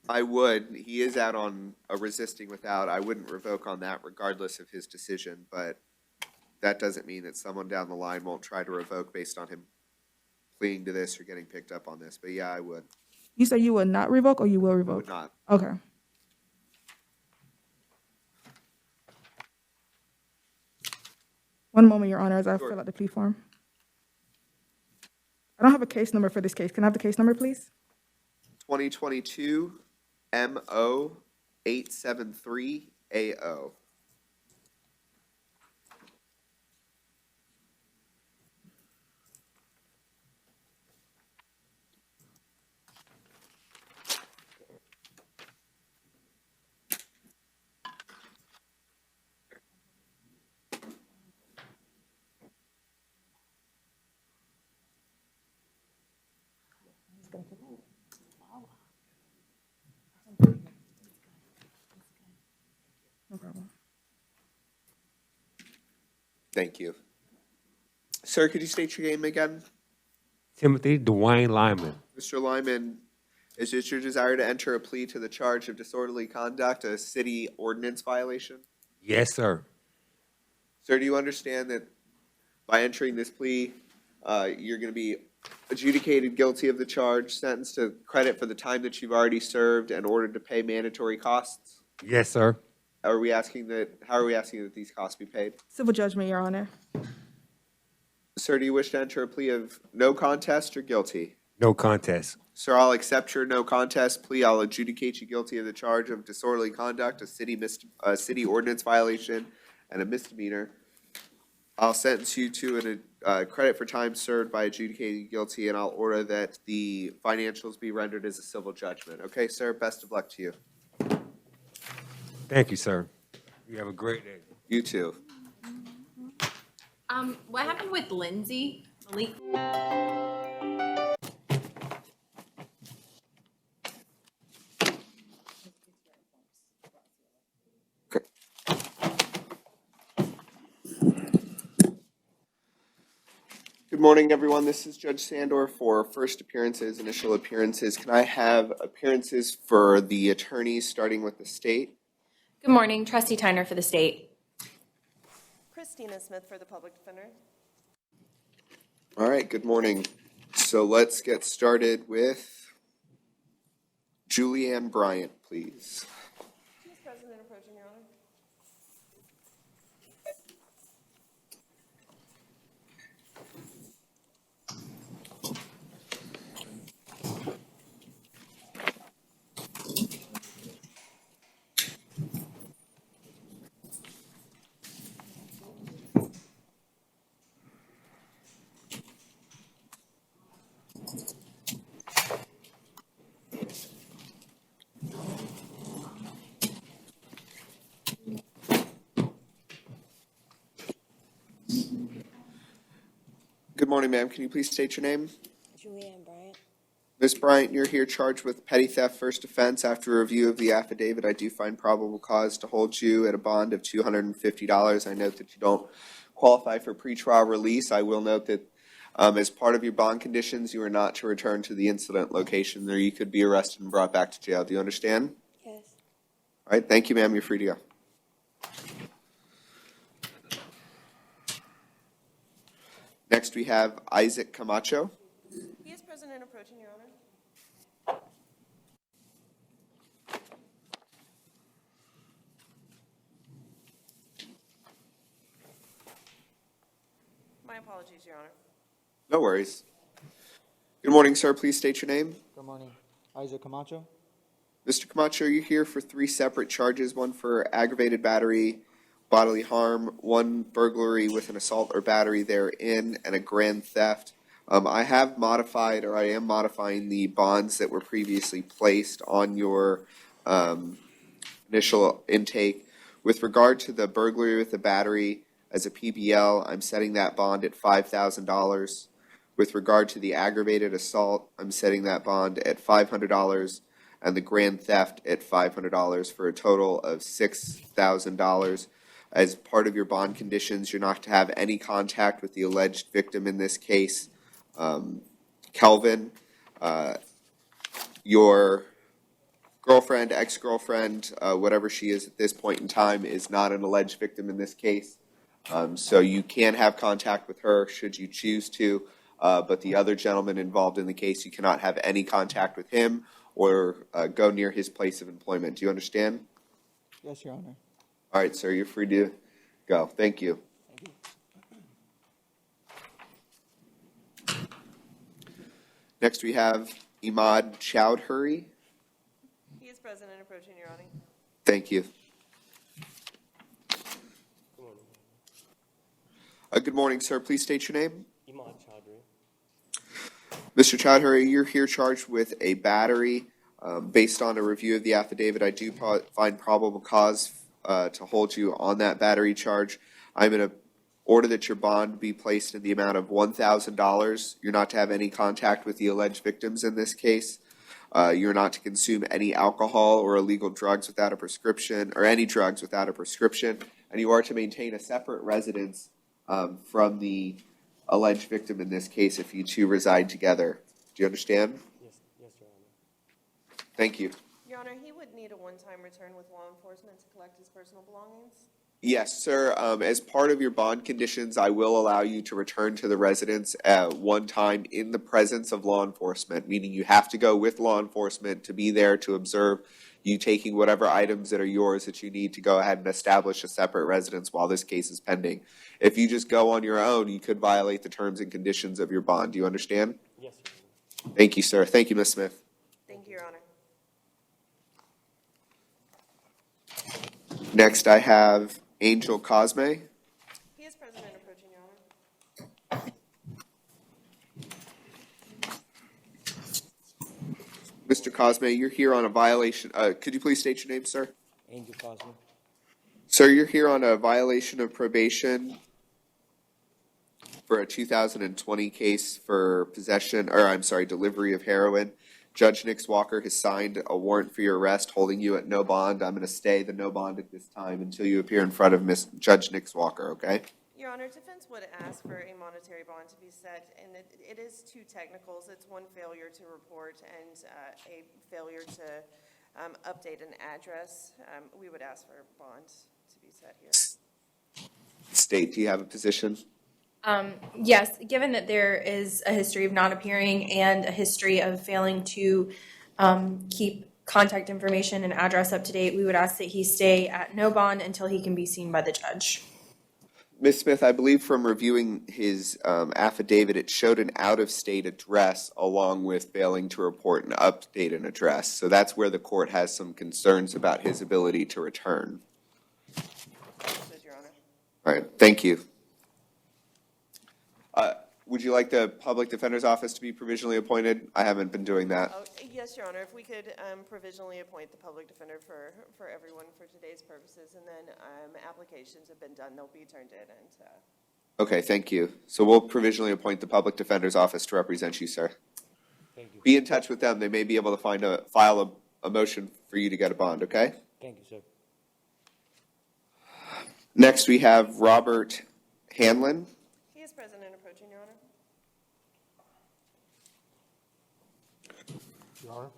I would. He is out on a resisting without. I wouldn't revoke on that regardless of his decision, but that doesn't mean that someone down the line won't try to revoke based on him pleading to this or getting picked up on this. But yeah, I would. You say you will not revoke or you will I revoke? would not. Okay. One moment, Your Honor, as I Sure. fill out the plea form. I don't have a case number for this case. Can I have the case number, please? 2022 MO 873 AO. No problem. Thank you. Sir, could you state your name again? Timothy Dwayne Lyman. Mr. Lyman, is it your desire to enter a plea to the charge of disorderly conduct, a city ordinance violation? Yes, sir. Sir, do you understand that by entering this plea, you're going to be adjudicated guilty of the charge, sentenced to credit for the time that you've already served, and ordered to pay mandatory costs? Yes, sir. How are we asking that these costs be paid? Civil judgment, Your Honor. Sir, do you wish to enter a plea of no contest or guilty? No contest. Sir, I'll accept your no contest plea. I'll adjudicate you guilty of the charge of disorderly conduct, a city ordinance violation, and a misdemeanor. I'll sentence you to a credit for time served by adjudicating guilty, and I'll order that the financials be rendered as a civil judgment. Okay, sir? Best of luck to you. Thank you, sir. You have a great day. You too. What happened with Lindsay? Malik? Good morning, everyone. This is Judge Sandor for first appearances, initial appearances. Can I have appearances for the attorneys, starting with the state? Good morning, Trustee Tyner for the state. Christina Smith for the public defender. All right, good morning. So let's get started with Julianne Bryant, please. Chief President approaching, Your Honor. Good morning, ma'am. Can you please state your name? Julianne Bryant. Ms. Bryant, you're here charged with petty theft first offense. After a review of the affidavit, I do find probable cause to hold you at a bond of $250. I note that you don't qualify for pretrial release. I will note that as part of your bond conditions, you are not to return to the incident location, or you could be arrested and brought back to jail. Do you understand? Yes. All right, thank you, ma'am. You're free to go. Next, we have Isaac Camacho. He is present and approaching, Your Honor. My apologies, Your Honor. No worries. Good morning, sir. Please state your name. Good morning. Isaac Camacho. Mr. Camacho, you're here for 3 separate charges, one for aggravated battery, bodily harm, 1 burglary with an assault or battery therein, and a grand theft. I have modified, or I am modifying the bonds that were previously placed on your initial intake. With regard to the burglary with the battery as a PBL, I'm setting that bond at $5,000. With regard to the aggravated assault, I'm setting that bond at $500, and the grand theft at $500 for a total of $6,000. As part of your bond conditions, you're not to have any contact with the alleged victim in this case, Kelvin. Your girlfriend, ex-girlfriend, whatever she is at this point in time, is not an alleged victim in this case. So you can have contact with her should you choose to, but the other gentleman involved in the case, you cannot have any contact with him or go near his place of employment. Do you understand? Yes, Your Honor. All right, sir, you're free to go. Thank you. Next, we have Imad Chowdhury. He is present and approaching, Your Honor. Thank you. Good morning, sir. Please state your name. Imad Chaudhry. Mr. Chowdhury, you're here charged with a battery. Based on a review of the affidavit, I do find probable cause to hold you on that battery charge. I'm going to order that your bond be placed in the amount of $1,000. You're not to have any contact with the alleged victims in this case. You're not to consume any alcohol or illegal drugs without a prescription, or any drugs without a prescription. And you are to maintain a separate residence from the alleged victim in this case if you two reside together. Do you understand? Yes, Your Honor. Thank you. Your Honor, he would need a one-time return with law enforcement to collect his personal belongings. Yes, sir. As part of your bond conditions, I will allow you to return to the residence at one time in the presence of law enforcement, meaning you have to go with law enforcement to be there to observe you taking whatever items that are yours that you need to go ahead and establish a separate residence while this case is pending. If you just go on your own, you could violate the terms and conditions of your bond. Do you understand? Yes, Your Honor. Thank you, sir. Thank you, Ms. Smith. Thank you, Your Honor. Next, I have Angel Cosme. He is present and approaching, Your Mr. Cosme, you're here on a violation, could you please state your name, sir? Angel Cosme. Sir, you're here on a violation of probation for a 2020 case for delivery of heroin. Judge Nix Walker has signed a warrant for your arrest, holding you at no bond. I'm going to stay the no bond at this time until you appear in front of Judge Nix Walker, okay? Your Honor, defense would ask for a monetary bond to be set, and it is two technicals. It's one failure to report and a failure to update an address. We would ask for a bond to be set here. State, do you have a position? Yes, given that there is a history of not appearing and a history of failing to keep contact information and address up to date, we would ask that he stay at no bond until he can be seen by the judge. Ms. Smith, I believe from reviewing his affidavit, it showed an out-of-state address along with failing to report and update an address. So that's where the court has some concerns about his ability to return. Your Honor. All right, thank you. Would you like the Public Defender's Office to be provisionally appointed? I haven't been doing that. Oh, yes, Your Honor. If we could provisionally appoint the public defender for everyone for today's purposes, and then applications have been done, they'll be turned in. And Okay, thank you. So we'll provisionally appoint the Public Defender's Office to represent you, sir. Thank you. Be in touch with them. They may be able to file a motion for you to get a bond, okay? Thank you, sir. Next, we have Robert Hanlon. he is present and approaching, Your Honor. Your Honor,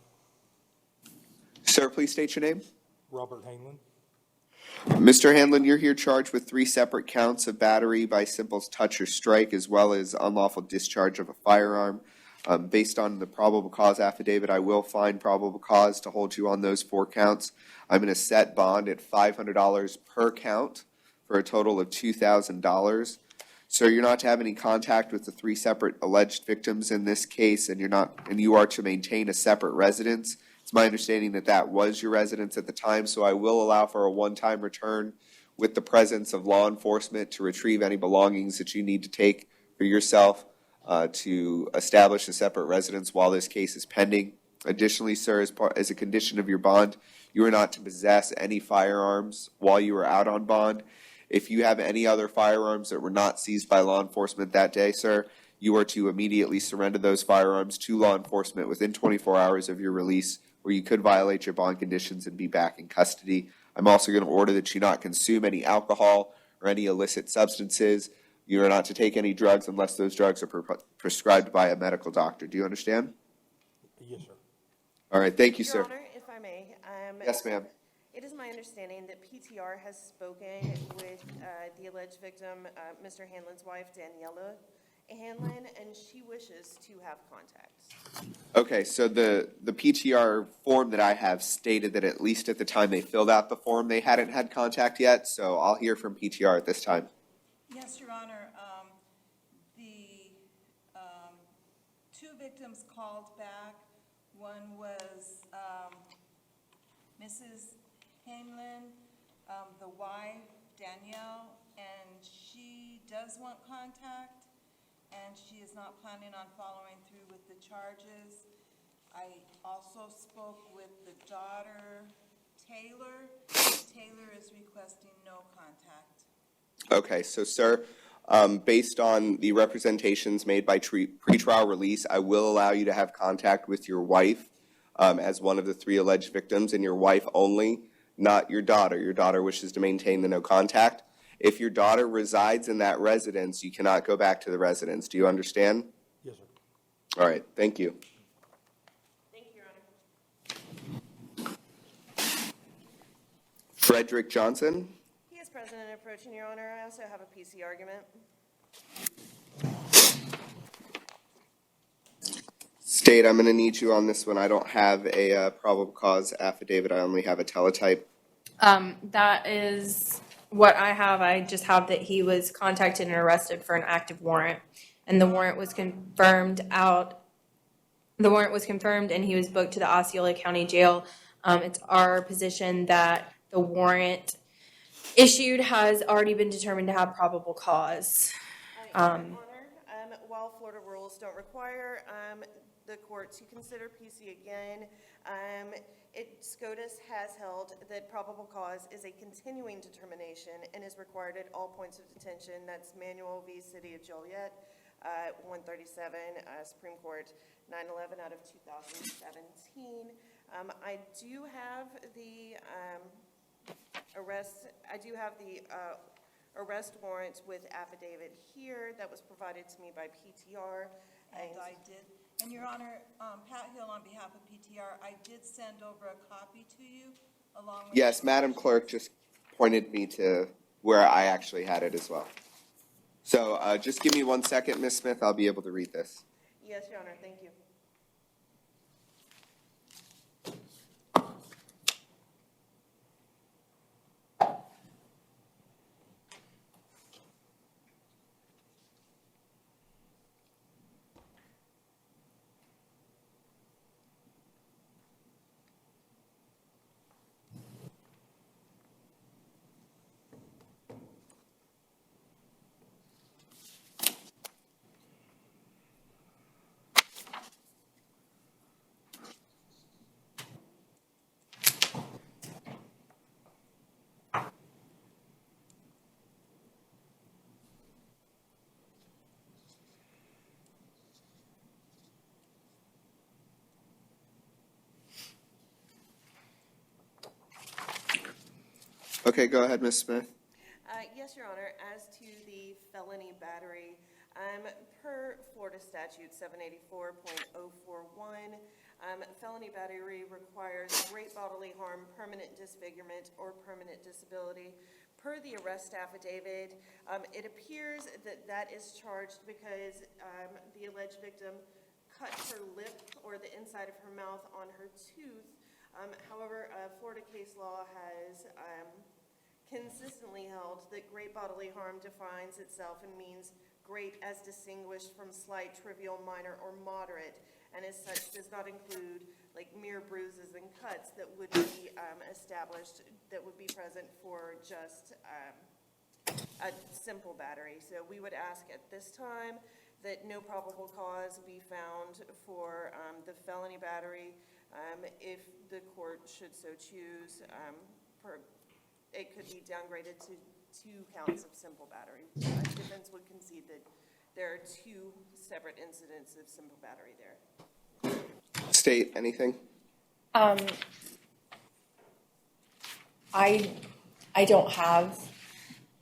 Sir, please state your name. Robert Hanlon. Mr. Hanlon, you're here charged with 3 separate counts of battery by simple touch or strike, as well as unlawful discharge of a firearm. Based on the probable cause affidavit, I will find probable cause to hold you on those 4 counts. I'm going to set bond at $500 per count for a total of $2,000. Sir, you're not to have any contact with the 3 separate alleged victims in this case, and you are to maintain a separate residence. It's my understanding that that was your residence at the time, so I will allow for a one-time return with the presence of law enforcement to retrieve any belongings that you need to take for yourself to establish a separate residence while this case is pending. Additionally, sir, as a condition of your bond, you are not to possess any firearms while you are out on bond. If you have any other firearms that were not seized by law enforcement that day, sir, you are to immediately surrender those firearms to law enforcement within 24 hours of your release, or you could violate your bond conditions and be back in custody. I'm also going to order that you not consume any alcohol or any illicit substances. You are not to take any drugs unless those drugs are prescribed by a medical doctor. Do you understand? Yes, sir. All right, thank you, Your sir. Honor, if I may. Yes, ma'am. It is my understanding that PTR has spoken with the alleged victim, Mr. Hanlon's wife, Daniela Hanlon, and she wishes to have contact. Okay, so the PTR form that I have stated that at least at the time they filled out the form, they hadn't had contact yet, so I'll hear from PTR at this time. Yes, Your Honor. The 2 victims called back. One was Mrs. Hanlon, the wife, Danielle, and she does want contact, and she is not planning on following through with the charges. I also spoke with the daughter, Taylor. Taylor is requesting no contact. Okay, so sir, based on the representations made by pretrial release, I will allow you to have contact with your wife as one of the 3 alleged victims, and your wife only, not your daughter. Your daughter wishes to maintain the no contact. If your daughter resides in that residence, you cannot go back to the residence. Do you understand? Yes, sir. All right, thank you. Thank you, Your Honor. Frederick Johnson. He is present and approaching, Your Honor. I also have a PC argument. State, I'm going to need you on this one. I don't have a probable cause affidavit. I only have a teletype. That is what I have. I just have that he was contacted and arrested for an active warrant, and the warrant was confirmed and he was booked to the Osceola County Jail. It's our position that the warrant issued has already been determined to have probable cause. Your Honor, while Florida rules don't require the court to consider PC again. SCOTUS has held that probable cause is a continuing determination and is required at all points of detention. That's Manuel v. City of Joliet, 137, Supreme Court, 911 out of 2017. I do have the arrest warrant with affidavit here that was provided to me by PTR. And I did, and Your Honor, Pat Hill on behalf of PTR, I did send over a copy to you along with. Yes, Madam Clerk just pointed me to where I actually had it as well. So just give me 1 second, Ms. Smith, I'll be able to read this. Yes, Your Honor, thank you. Okay, go ahead, Ms. Smith. Yes, Your Honor, as to the felony battery, per Florida statute 784.041, felony battery requires great bodily harm, permanent disfigurement, or permanent disability. Per the arrest affidavit, it appears that that is charged because the alleged victim cut her lip or the inside of her mouth on her tooth. However, Florida case law has consistently held that great bodily harm defines itself and means great as distinguished from slight, trivial, minor, or moderate, and as such does not include like mere bruises and cuts that would be established, that would be present for just a simple battery. So we would ask at this time that no probable cause be found for the felony battery. If the court should so choose, it could be downgraded to 2 counts of simple battery. Defense would concede that there are 2 separate incidents of simple battery there. State, anything? I don't have.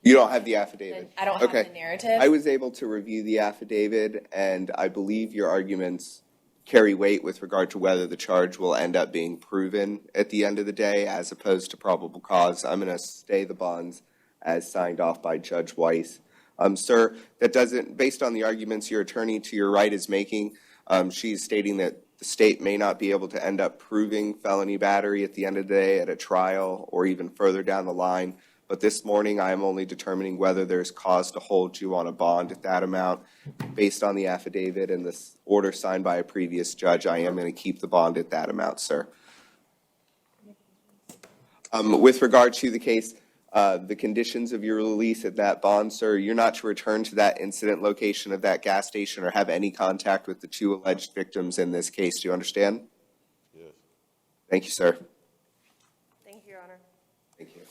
You don't have the affidavit? I don't have the narrative. I was able to review the affidavit, and I believe your arguments carry weight with regard to whether the charge will end up being proven at the end of the day as opposed to probable cause. I'm going to stay the bonds as signed off by Judge Weiss. Sir, that doesn't, based on the arguments your attorney to your right is making, she's stating that the state may not be able to end up proving felony battery at the end of the day at a trial or even further down the line. But this morning, I am only determining whether there's cause to hold you on a bond at that amount. Based on the affidavit and this order signed by a previous judge, I am going to keep the bond at that amount, sir. With regard to the case, the conditions of your release at that bond, sir, you're not to return to that incident location of that gas station or have any contact with the 2 alleged victims in this case. Do you understand? Yes. Thank you, sir. Thank you, Your Honor. Thank you.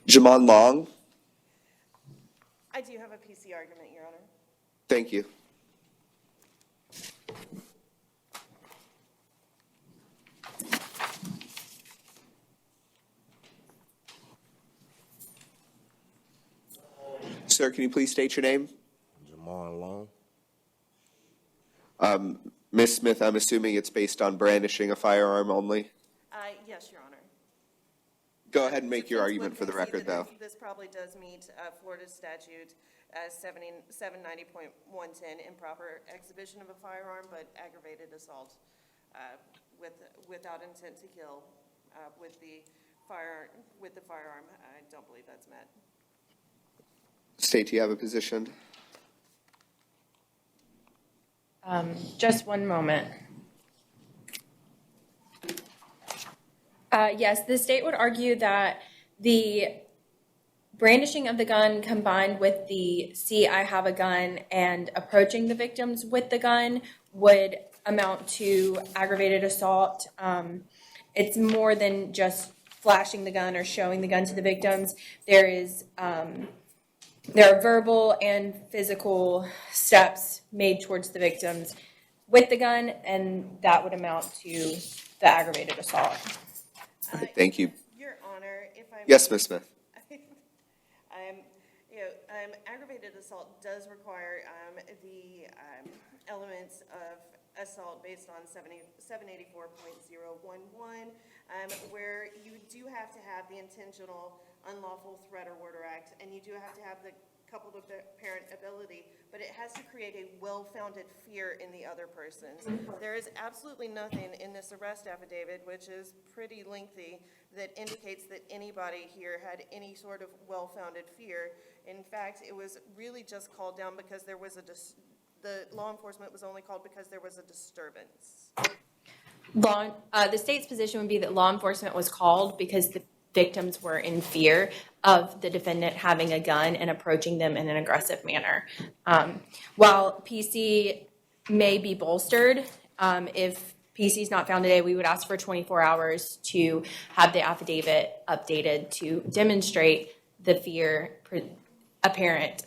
Jamon Long. I do have a PC argument, Your Honor. Thank you. Sir, can you please state your name? Jamon Long. Ms. Smith, I'm assuming it's based on brandishing a firearm only? Yes, Your Honor. Go ahead and make your Defense argument would for the concede record, that though. This probably does meet Florida statute 790.110, improper exhibition of a firearm, but aggravated assault without intent to kill with the firearm. I don't believe that's met. State, do you have a position? Just one moment. Yes, the state would argue that the brandishing of the gun combined with the "see, I have a gun" and approaching the victims with the gun would amount to aggravated assault. It's more than just flashing the gun or showing the gun to the victims. There are verbal and physical steps made towards the victims with the gun, and that would amount to the aggravated assault. All right, thank you. Your Honor, if I Yes, Ms. Smith. Aggravated assault does require the elements of assault based on 784.011, where you do have to have the intentional unlawful threat or order act, and you do have to have the coupled with the parent ability, but it has to create a well-founded fear in the other person. There is absolutely nothing in this arrest affidavit, which is pretty lengthy, that indicates that anybody here had any sort of well-founded fear. In fact, it was really just called down because there was the law enforcement was only called because there was a disturbance. The state's position would be that law enforcement was called because the victims were in fear of the defendant having a gun and approaching them in an aggressive manner. While PC may be bolstered, if PC is not found today, we would ask for 24 hours to have the affidavit updated to demonstrate the fear apparent.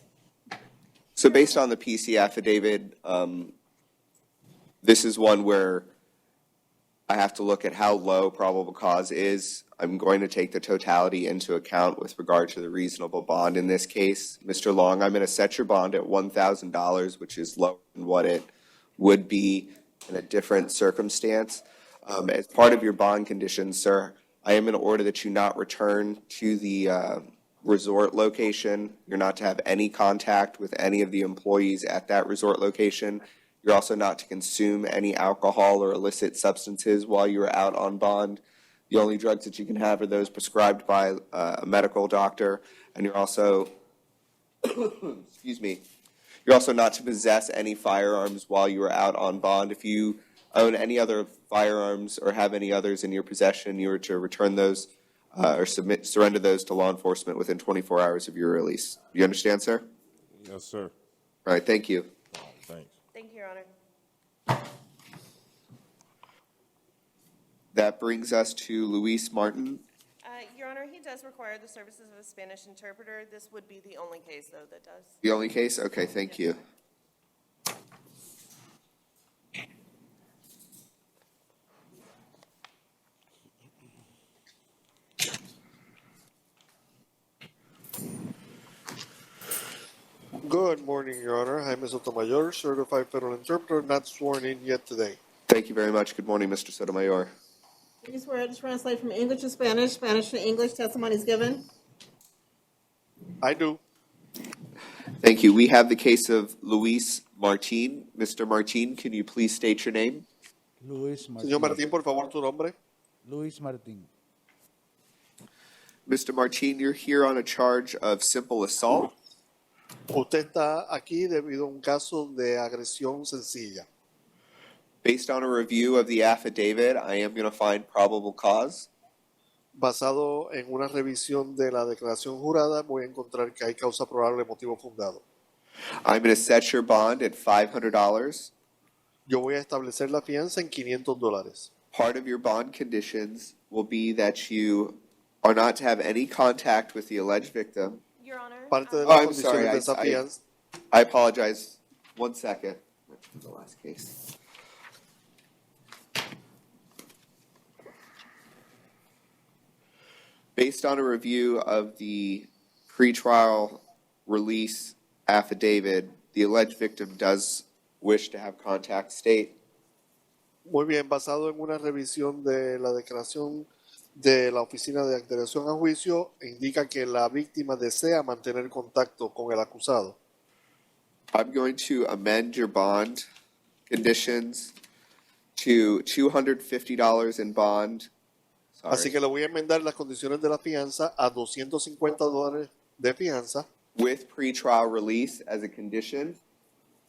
So based on the PC affidavit, this is one where I have to look at how low probable cause is. I'm going to take the totality into account with regard to the reasonable bond in this case. Mr. Long, I'm going to set your bond at $1,000, which is lower than what it would be in a different circumstance. As part of your bond conditions, sir, I am going to order that you not return to the resort location. You're not to have any contact with any of the employees at that resort location. You're also not to consume any alcohol or illicit substances while you're out on bond. The only drugs that you can have are those prescribed by a medical doctor, and you're also, excuse me, you're also not to possess any firearms while you are out on bond. If you own any other firearms or have any others in your possession, you are to return those or surrender those to law enforcement within 24 hours of your release. Do you understand, sir? Yes, sir. All right, thank you. Thanks. Thank you, Your Honor. That brings us to Luis Martin. Your Honor, he does require the services of a Spanish interpreter. This would be the only case, though, that does. The only case? Okay, thank you. Good morning, Your Honor. Jaime Sotomayor, certified federal interpreter, not sworn in yet today. Thank you very much. Good morning, Mr. Sotomayor. Do you swear to translate from English to Spanish, Spanish to English, testimony is given? I do. Thank you. We have the case of Luis Martin. Mr. Martin, can you please state your name? Luis Martin. Señor Martín, por favor, tu nombre. Luis Martin. Mr. Martin, you're here on a charge of simple assault. Usted está aquí debido a un caso de agresión sencilla. Based on a review of the affidavit, I am going to find probable cause. Basado en una revisión de la declaración jurada, voy a encontrar que hay causa probable motivo fundado. I'm going to set your bond at $500. Yo voy a establecer la fianza en $500. Part of your bond conditions will be that you are not to have any contact with the alleged victim. Your Honor. Parte de Oh, las I'm condiciones sorry. de esa fianza. I apologize. 1 second. The last case. Based on a review of the pretrial release affidavit, the alleged victim does wish to have contact state. Muy bien, basado en una revisión de la declaración de la Oficina de Alteración a Juicio, indica que la víctima desea mantener contacto con el acusado. I'm going to amend your bond conditions to $250 in bond. Sorry. Así que le voy a enmendar las condiciones de la fianza a $250 de fianza. With pretrial release as a condition.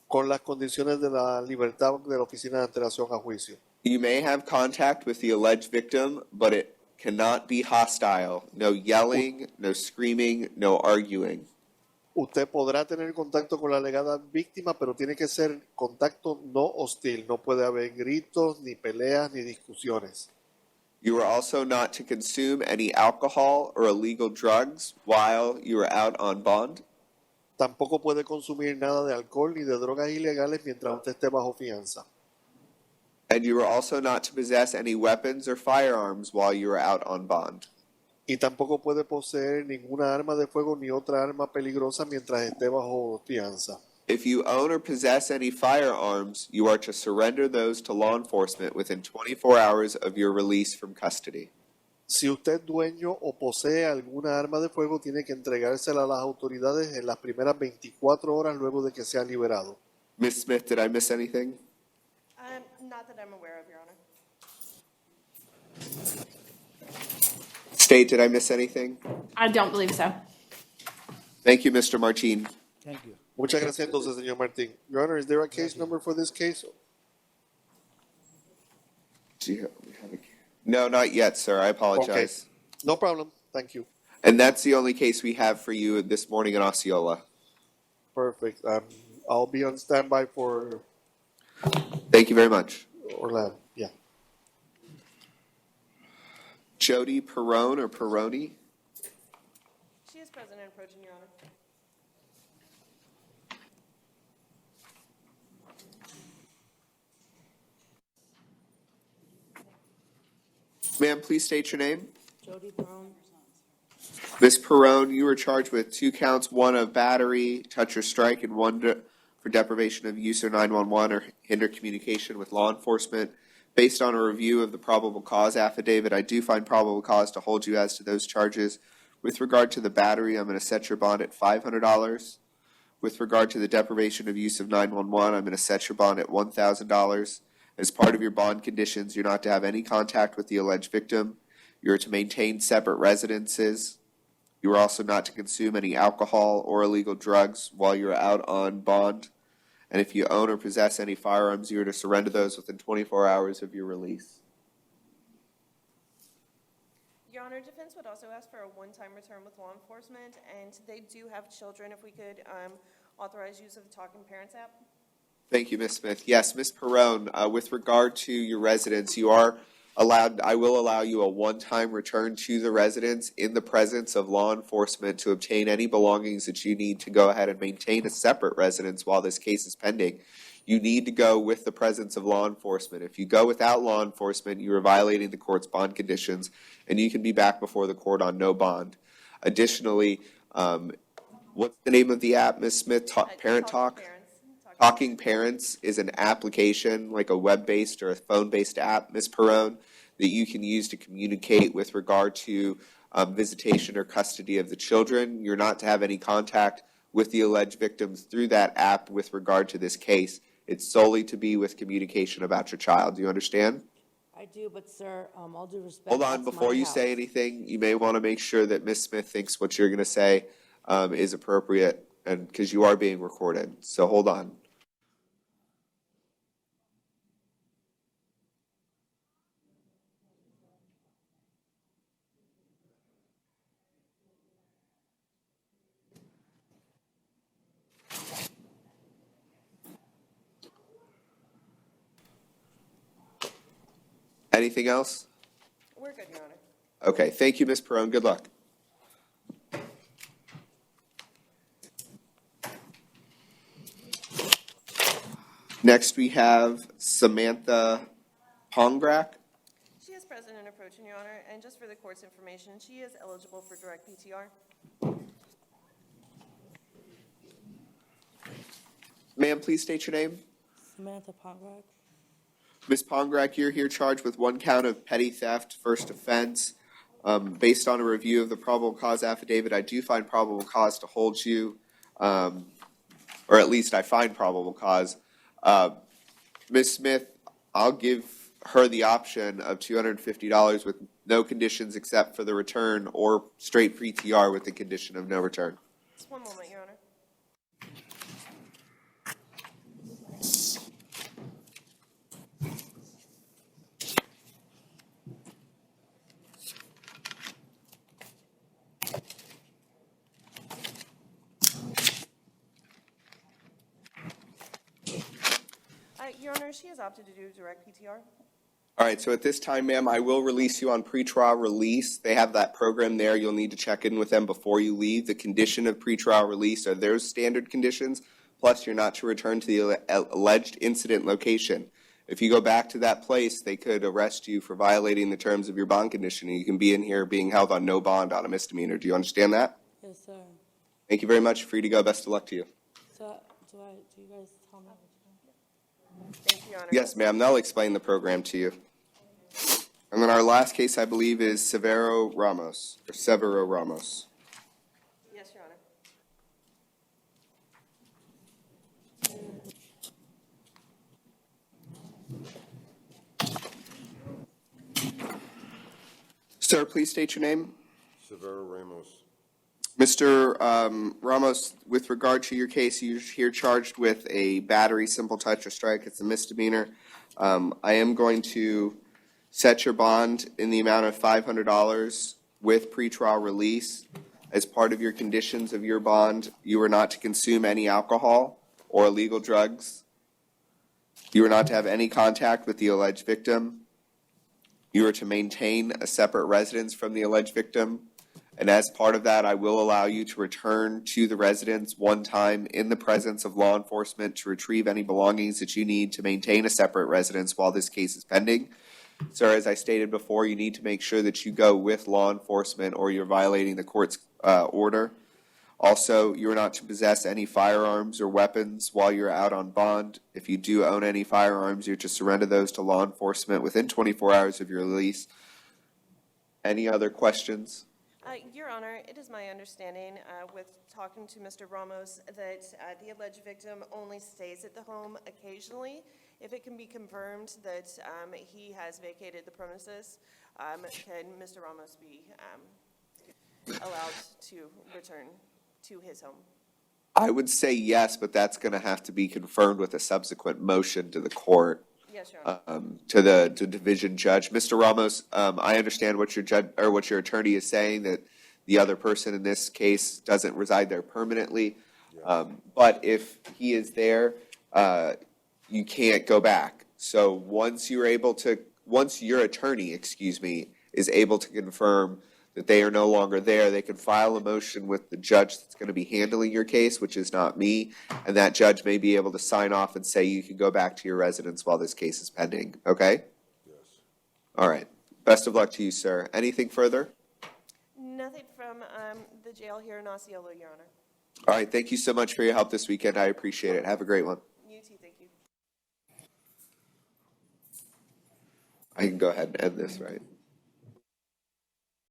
Con las condiciones de la libertad de la Oficina de Alteración a Juicio. You may have contact with the alleged victim, but it cannot be hostile. No yelling, no screaming, no arguing. Usted podrá tener contacto con la alegada víctima, pero tiene que ser contacto no hostil. No puede haber gritos, ni peleas, ni discusiones. You are also not to consume any alcohol or illegal drugs while you are out on bond. Tampoco puede consumir nada de alcohol ni de drogas ilegales mientras usted esté bajo fianza. And you are also not to possess any weapons or firearms while you are out on bond. Y tampoco puede poseer ninguna arma de fuego ni otra arma peligrosa mientras esté bajo fianza. If you own or possess any firearms, you are to surrender those to law enforcement within 24 hours of your release from custody. Si usted es dueño o posee alguna arma de fuego, tiene que entregársela a las autoridades en las primeras 24 horas luego de que sea liberado. Ms. Smith, did I miss anything? Not that I'm aware of, Your Honor. State, did I miss anything? I don't believe so. Thank you, Mr. Martin. Thank you. Muchas gracias entonces, señor Martín. Your Honor, is there a case number for this case? No, not yet, sir. I apologize. Okay. No problem. Thank you. And that's the only case we have for you this morning in Osceola. Perfect. I'll be on standby for Thank you very much. Orlando. Yeah. Jody Perrone or Perrone? She is present and approaching, Your Honor. Ma'am, please state your name. Jody Brown. Ms. Perrone, you were charged with 2 counts, 1 of battery, touch or strike, and 1 for deprivation of use of 911 or hinder communication with law enforcement. Based on a review of the probable cause affidavit, I do find probable cause to hold you as to those charges. With regard to the battery, I'm going to set your bond at $500. With regard to the deprivation of use of 911, I'm going to set your bond at $1,000. As part of your bond conditions, you're not to have any contact with the alleged victim. You're to maintain separate residences. You are also not to consume any alcohol or illegal drugs while you're out on bond. And if you own or possess any firearms, you are to surrender those within 24 hours of your release. Your Honor, defense would also ask for a one-time return with law enforcement, and they do have children. If we could authorize use of the Talking Parents app. Thank you, Ms. Smith. Yes, Ms. Perrone, with regard to your residence, you are allowed, I will allow you a one-time return to the residence in the presence of law enforcement to obtain any belongings that you need to go ahead and maintain a separate residence while this case is pending. You need to go with the presence of law enforcement. If you go without law enforcement, you are violating the court's bond conditions, and you can be back before the court on no bond. Additionally, what's the name of the app, Ms. Smith? Parent Talk? Talking Parents is an application, like a web-based or a phone-based app, Ms. Perrone, that you can use to communicate with regard to visitation or custody of the children. You're not to have any contact with the alleged victims through that app with regard to this case. It's solely to be with communication about your child. Do you understand? I do, but sir, all due respect. Hold on, before you say anything, you may want to make sure that Ms. Smith thinks what you're going to say is appropriate, and because you are being recorded. So hold on. Anything else? We're good, Your Honor. Okay, thank you, Ms. Perrone. Good luck. Next, we have Samantha Pongrak. She is present and approaching, Your Honor, and just for the court's information, she is eligible for direct PTR. Ma'am, please state your name. Samantha Pongrak. Ms. Pongrak, you're here charged with 1 count of petty theft, first offense. Based on a review of the probable cause affidavit, I do find probable cause to hold you, or at least I find probable cause. Ms. Smith, I'll give her the option of $250 with no conditions except for the return, or straight PTR with the condition of no return. Just one moment, Your Honor. Your Honor, she has opted to do direct PTR. All right, so at this time, ma'am, I will release you on pretrial release. They have that program there. You'll need to check in with them before you leave. The condition of pretrial release are those standard conditions, plus you're not to return to the alleged incident location. If you go back to that place, they could arrest you for violating the terms of your bond condition, and you can be in here being held on no bond on a misdemeanor. Do you understand that? Yes, sir. Thank you very much. Free to go. Best of luck to you. So, do you guys tell me? Thank you, Your Honor. Yes, ma'am. They'll explain the program to you. And then our last case, I believe, is Severo Ramos. Yes, Your Honor. Sir, please state your name. Severo Ramos. Mr. Ramos, with regard to your case, you're here charged with a battery, simple touch, or strike. It's a misdemeanor. I am going to set your bond in the amount of $500 with pretrial release. As part of your conditions of your bond, you are not to consume any alcohol or illegal drugs. You are not to have any contact with the alleged victim. You are to maintain a separate residence from the alleged victim. And as part of that, I will allow you to return to the residence one time in the presence of law enforcement to retrieve any belongings that you need to maintain a separate residence while this case is pending. Sir, as I stated before, you need to make sure that you go with law enforcement or you're violating the court's order. Also, you are not to possess any firearms or weapons while you're out on bond. If you do own any firearms, you're to surrender those to law enforcement within 24 hours of your release. Any other questions? Your Honor, it is my understanding, with talking to Mr. Ramos, that the alleged victim only stays at the home occasionally. If it can be confirmed that he has vacated the premises, can Mr. Ramos be allowed to return to his home? I would say yes, but that's going to have to be confirmed with a subsequent motion to the court. Yes, Your Honor. To the division judge. Mr. Ramos, I understand what your attorney is saying, that the other person in this case doesn't reside there permanently. But if he is there, you can't go back. So once your attorney, is able to confirm that they are no longer there, they can file a motion with the judge that's going to be handling your case, which is not me, and that judge may be able to sign off and say you can go back to your residence while this case is pending, okay? Yes. All right. Best of luck to you, sir. Anything further? Nothing from the jail here in Osceola, Your Honor. All right. Thank you so much for your help this weekend. I appreciate it. Have a great one. You too, thank you. I can go ahead and end this, right?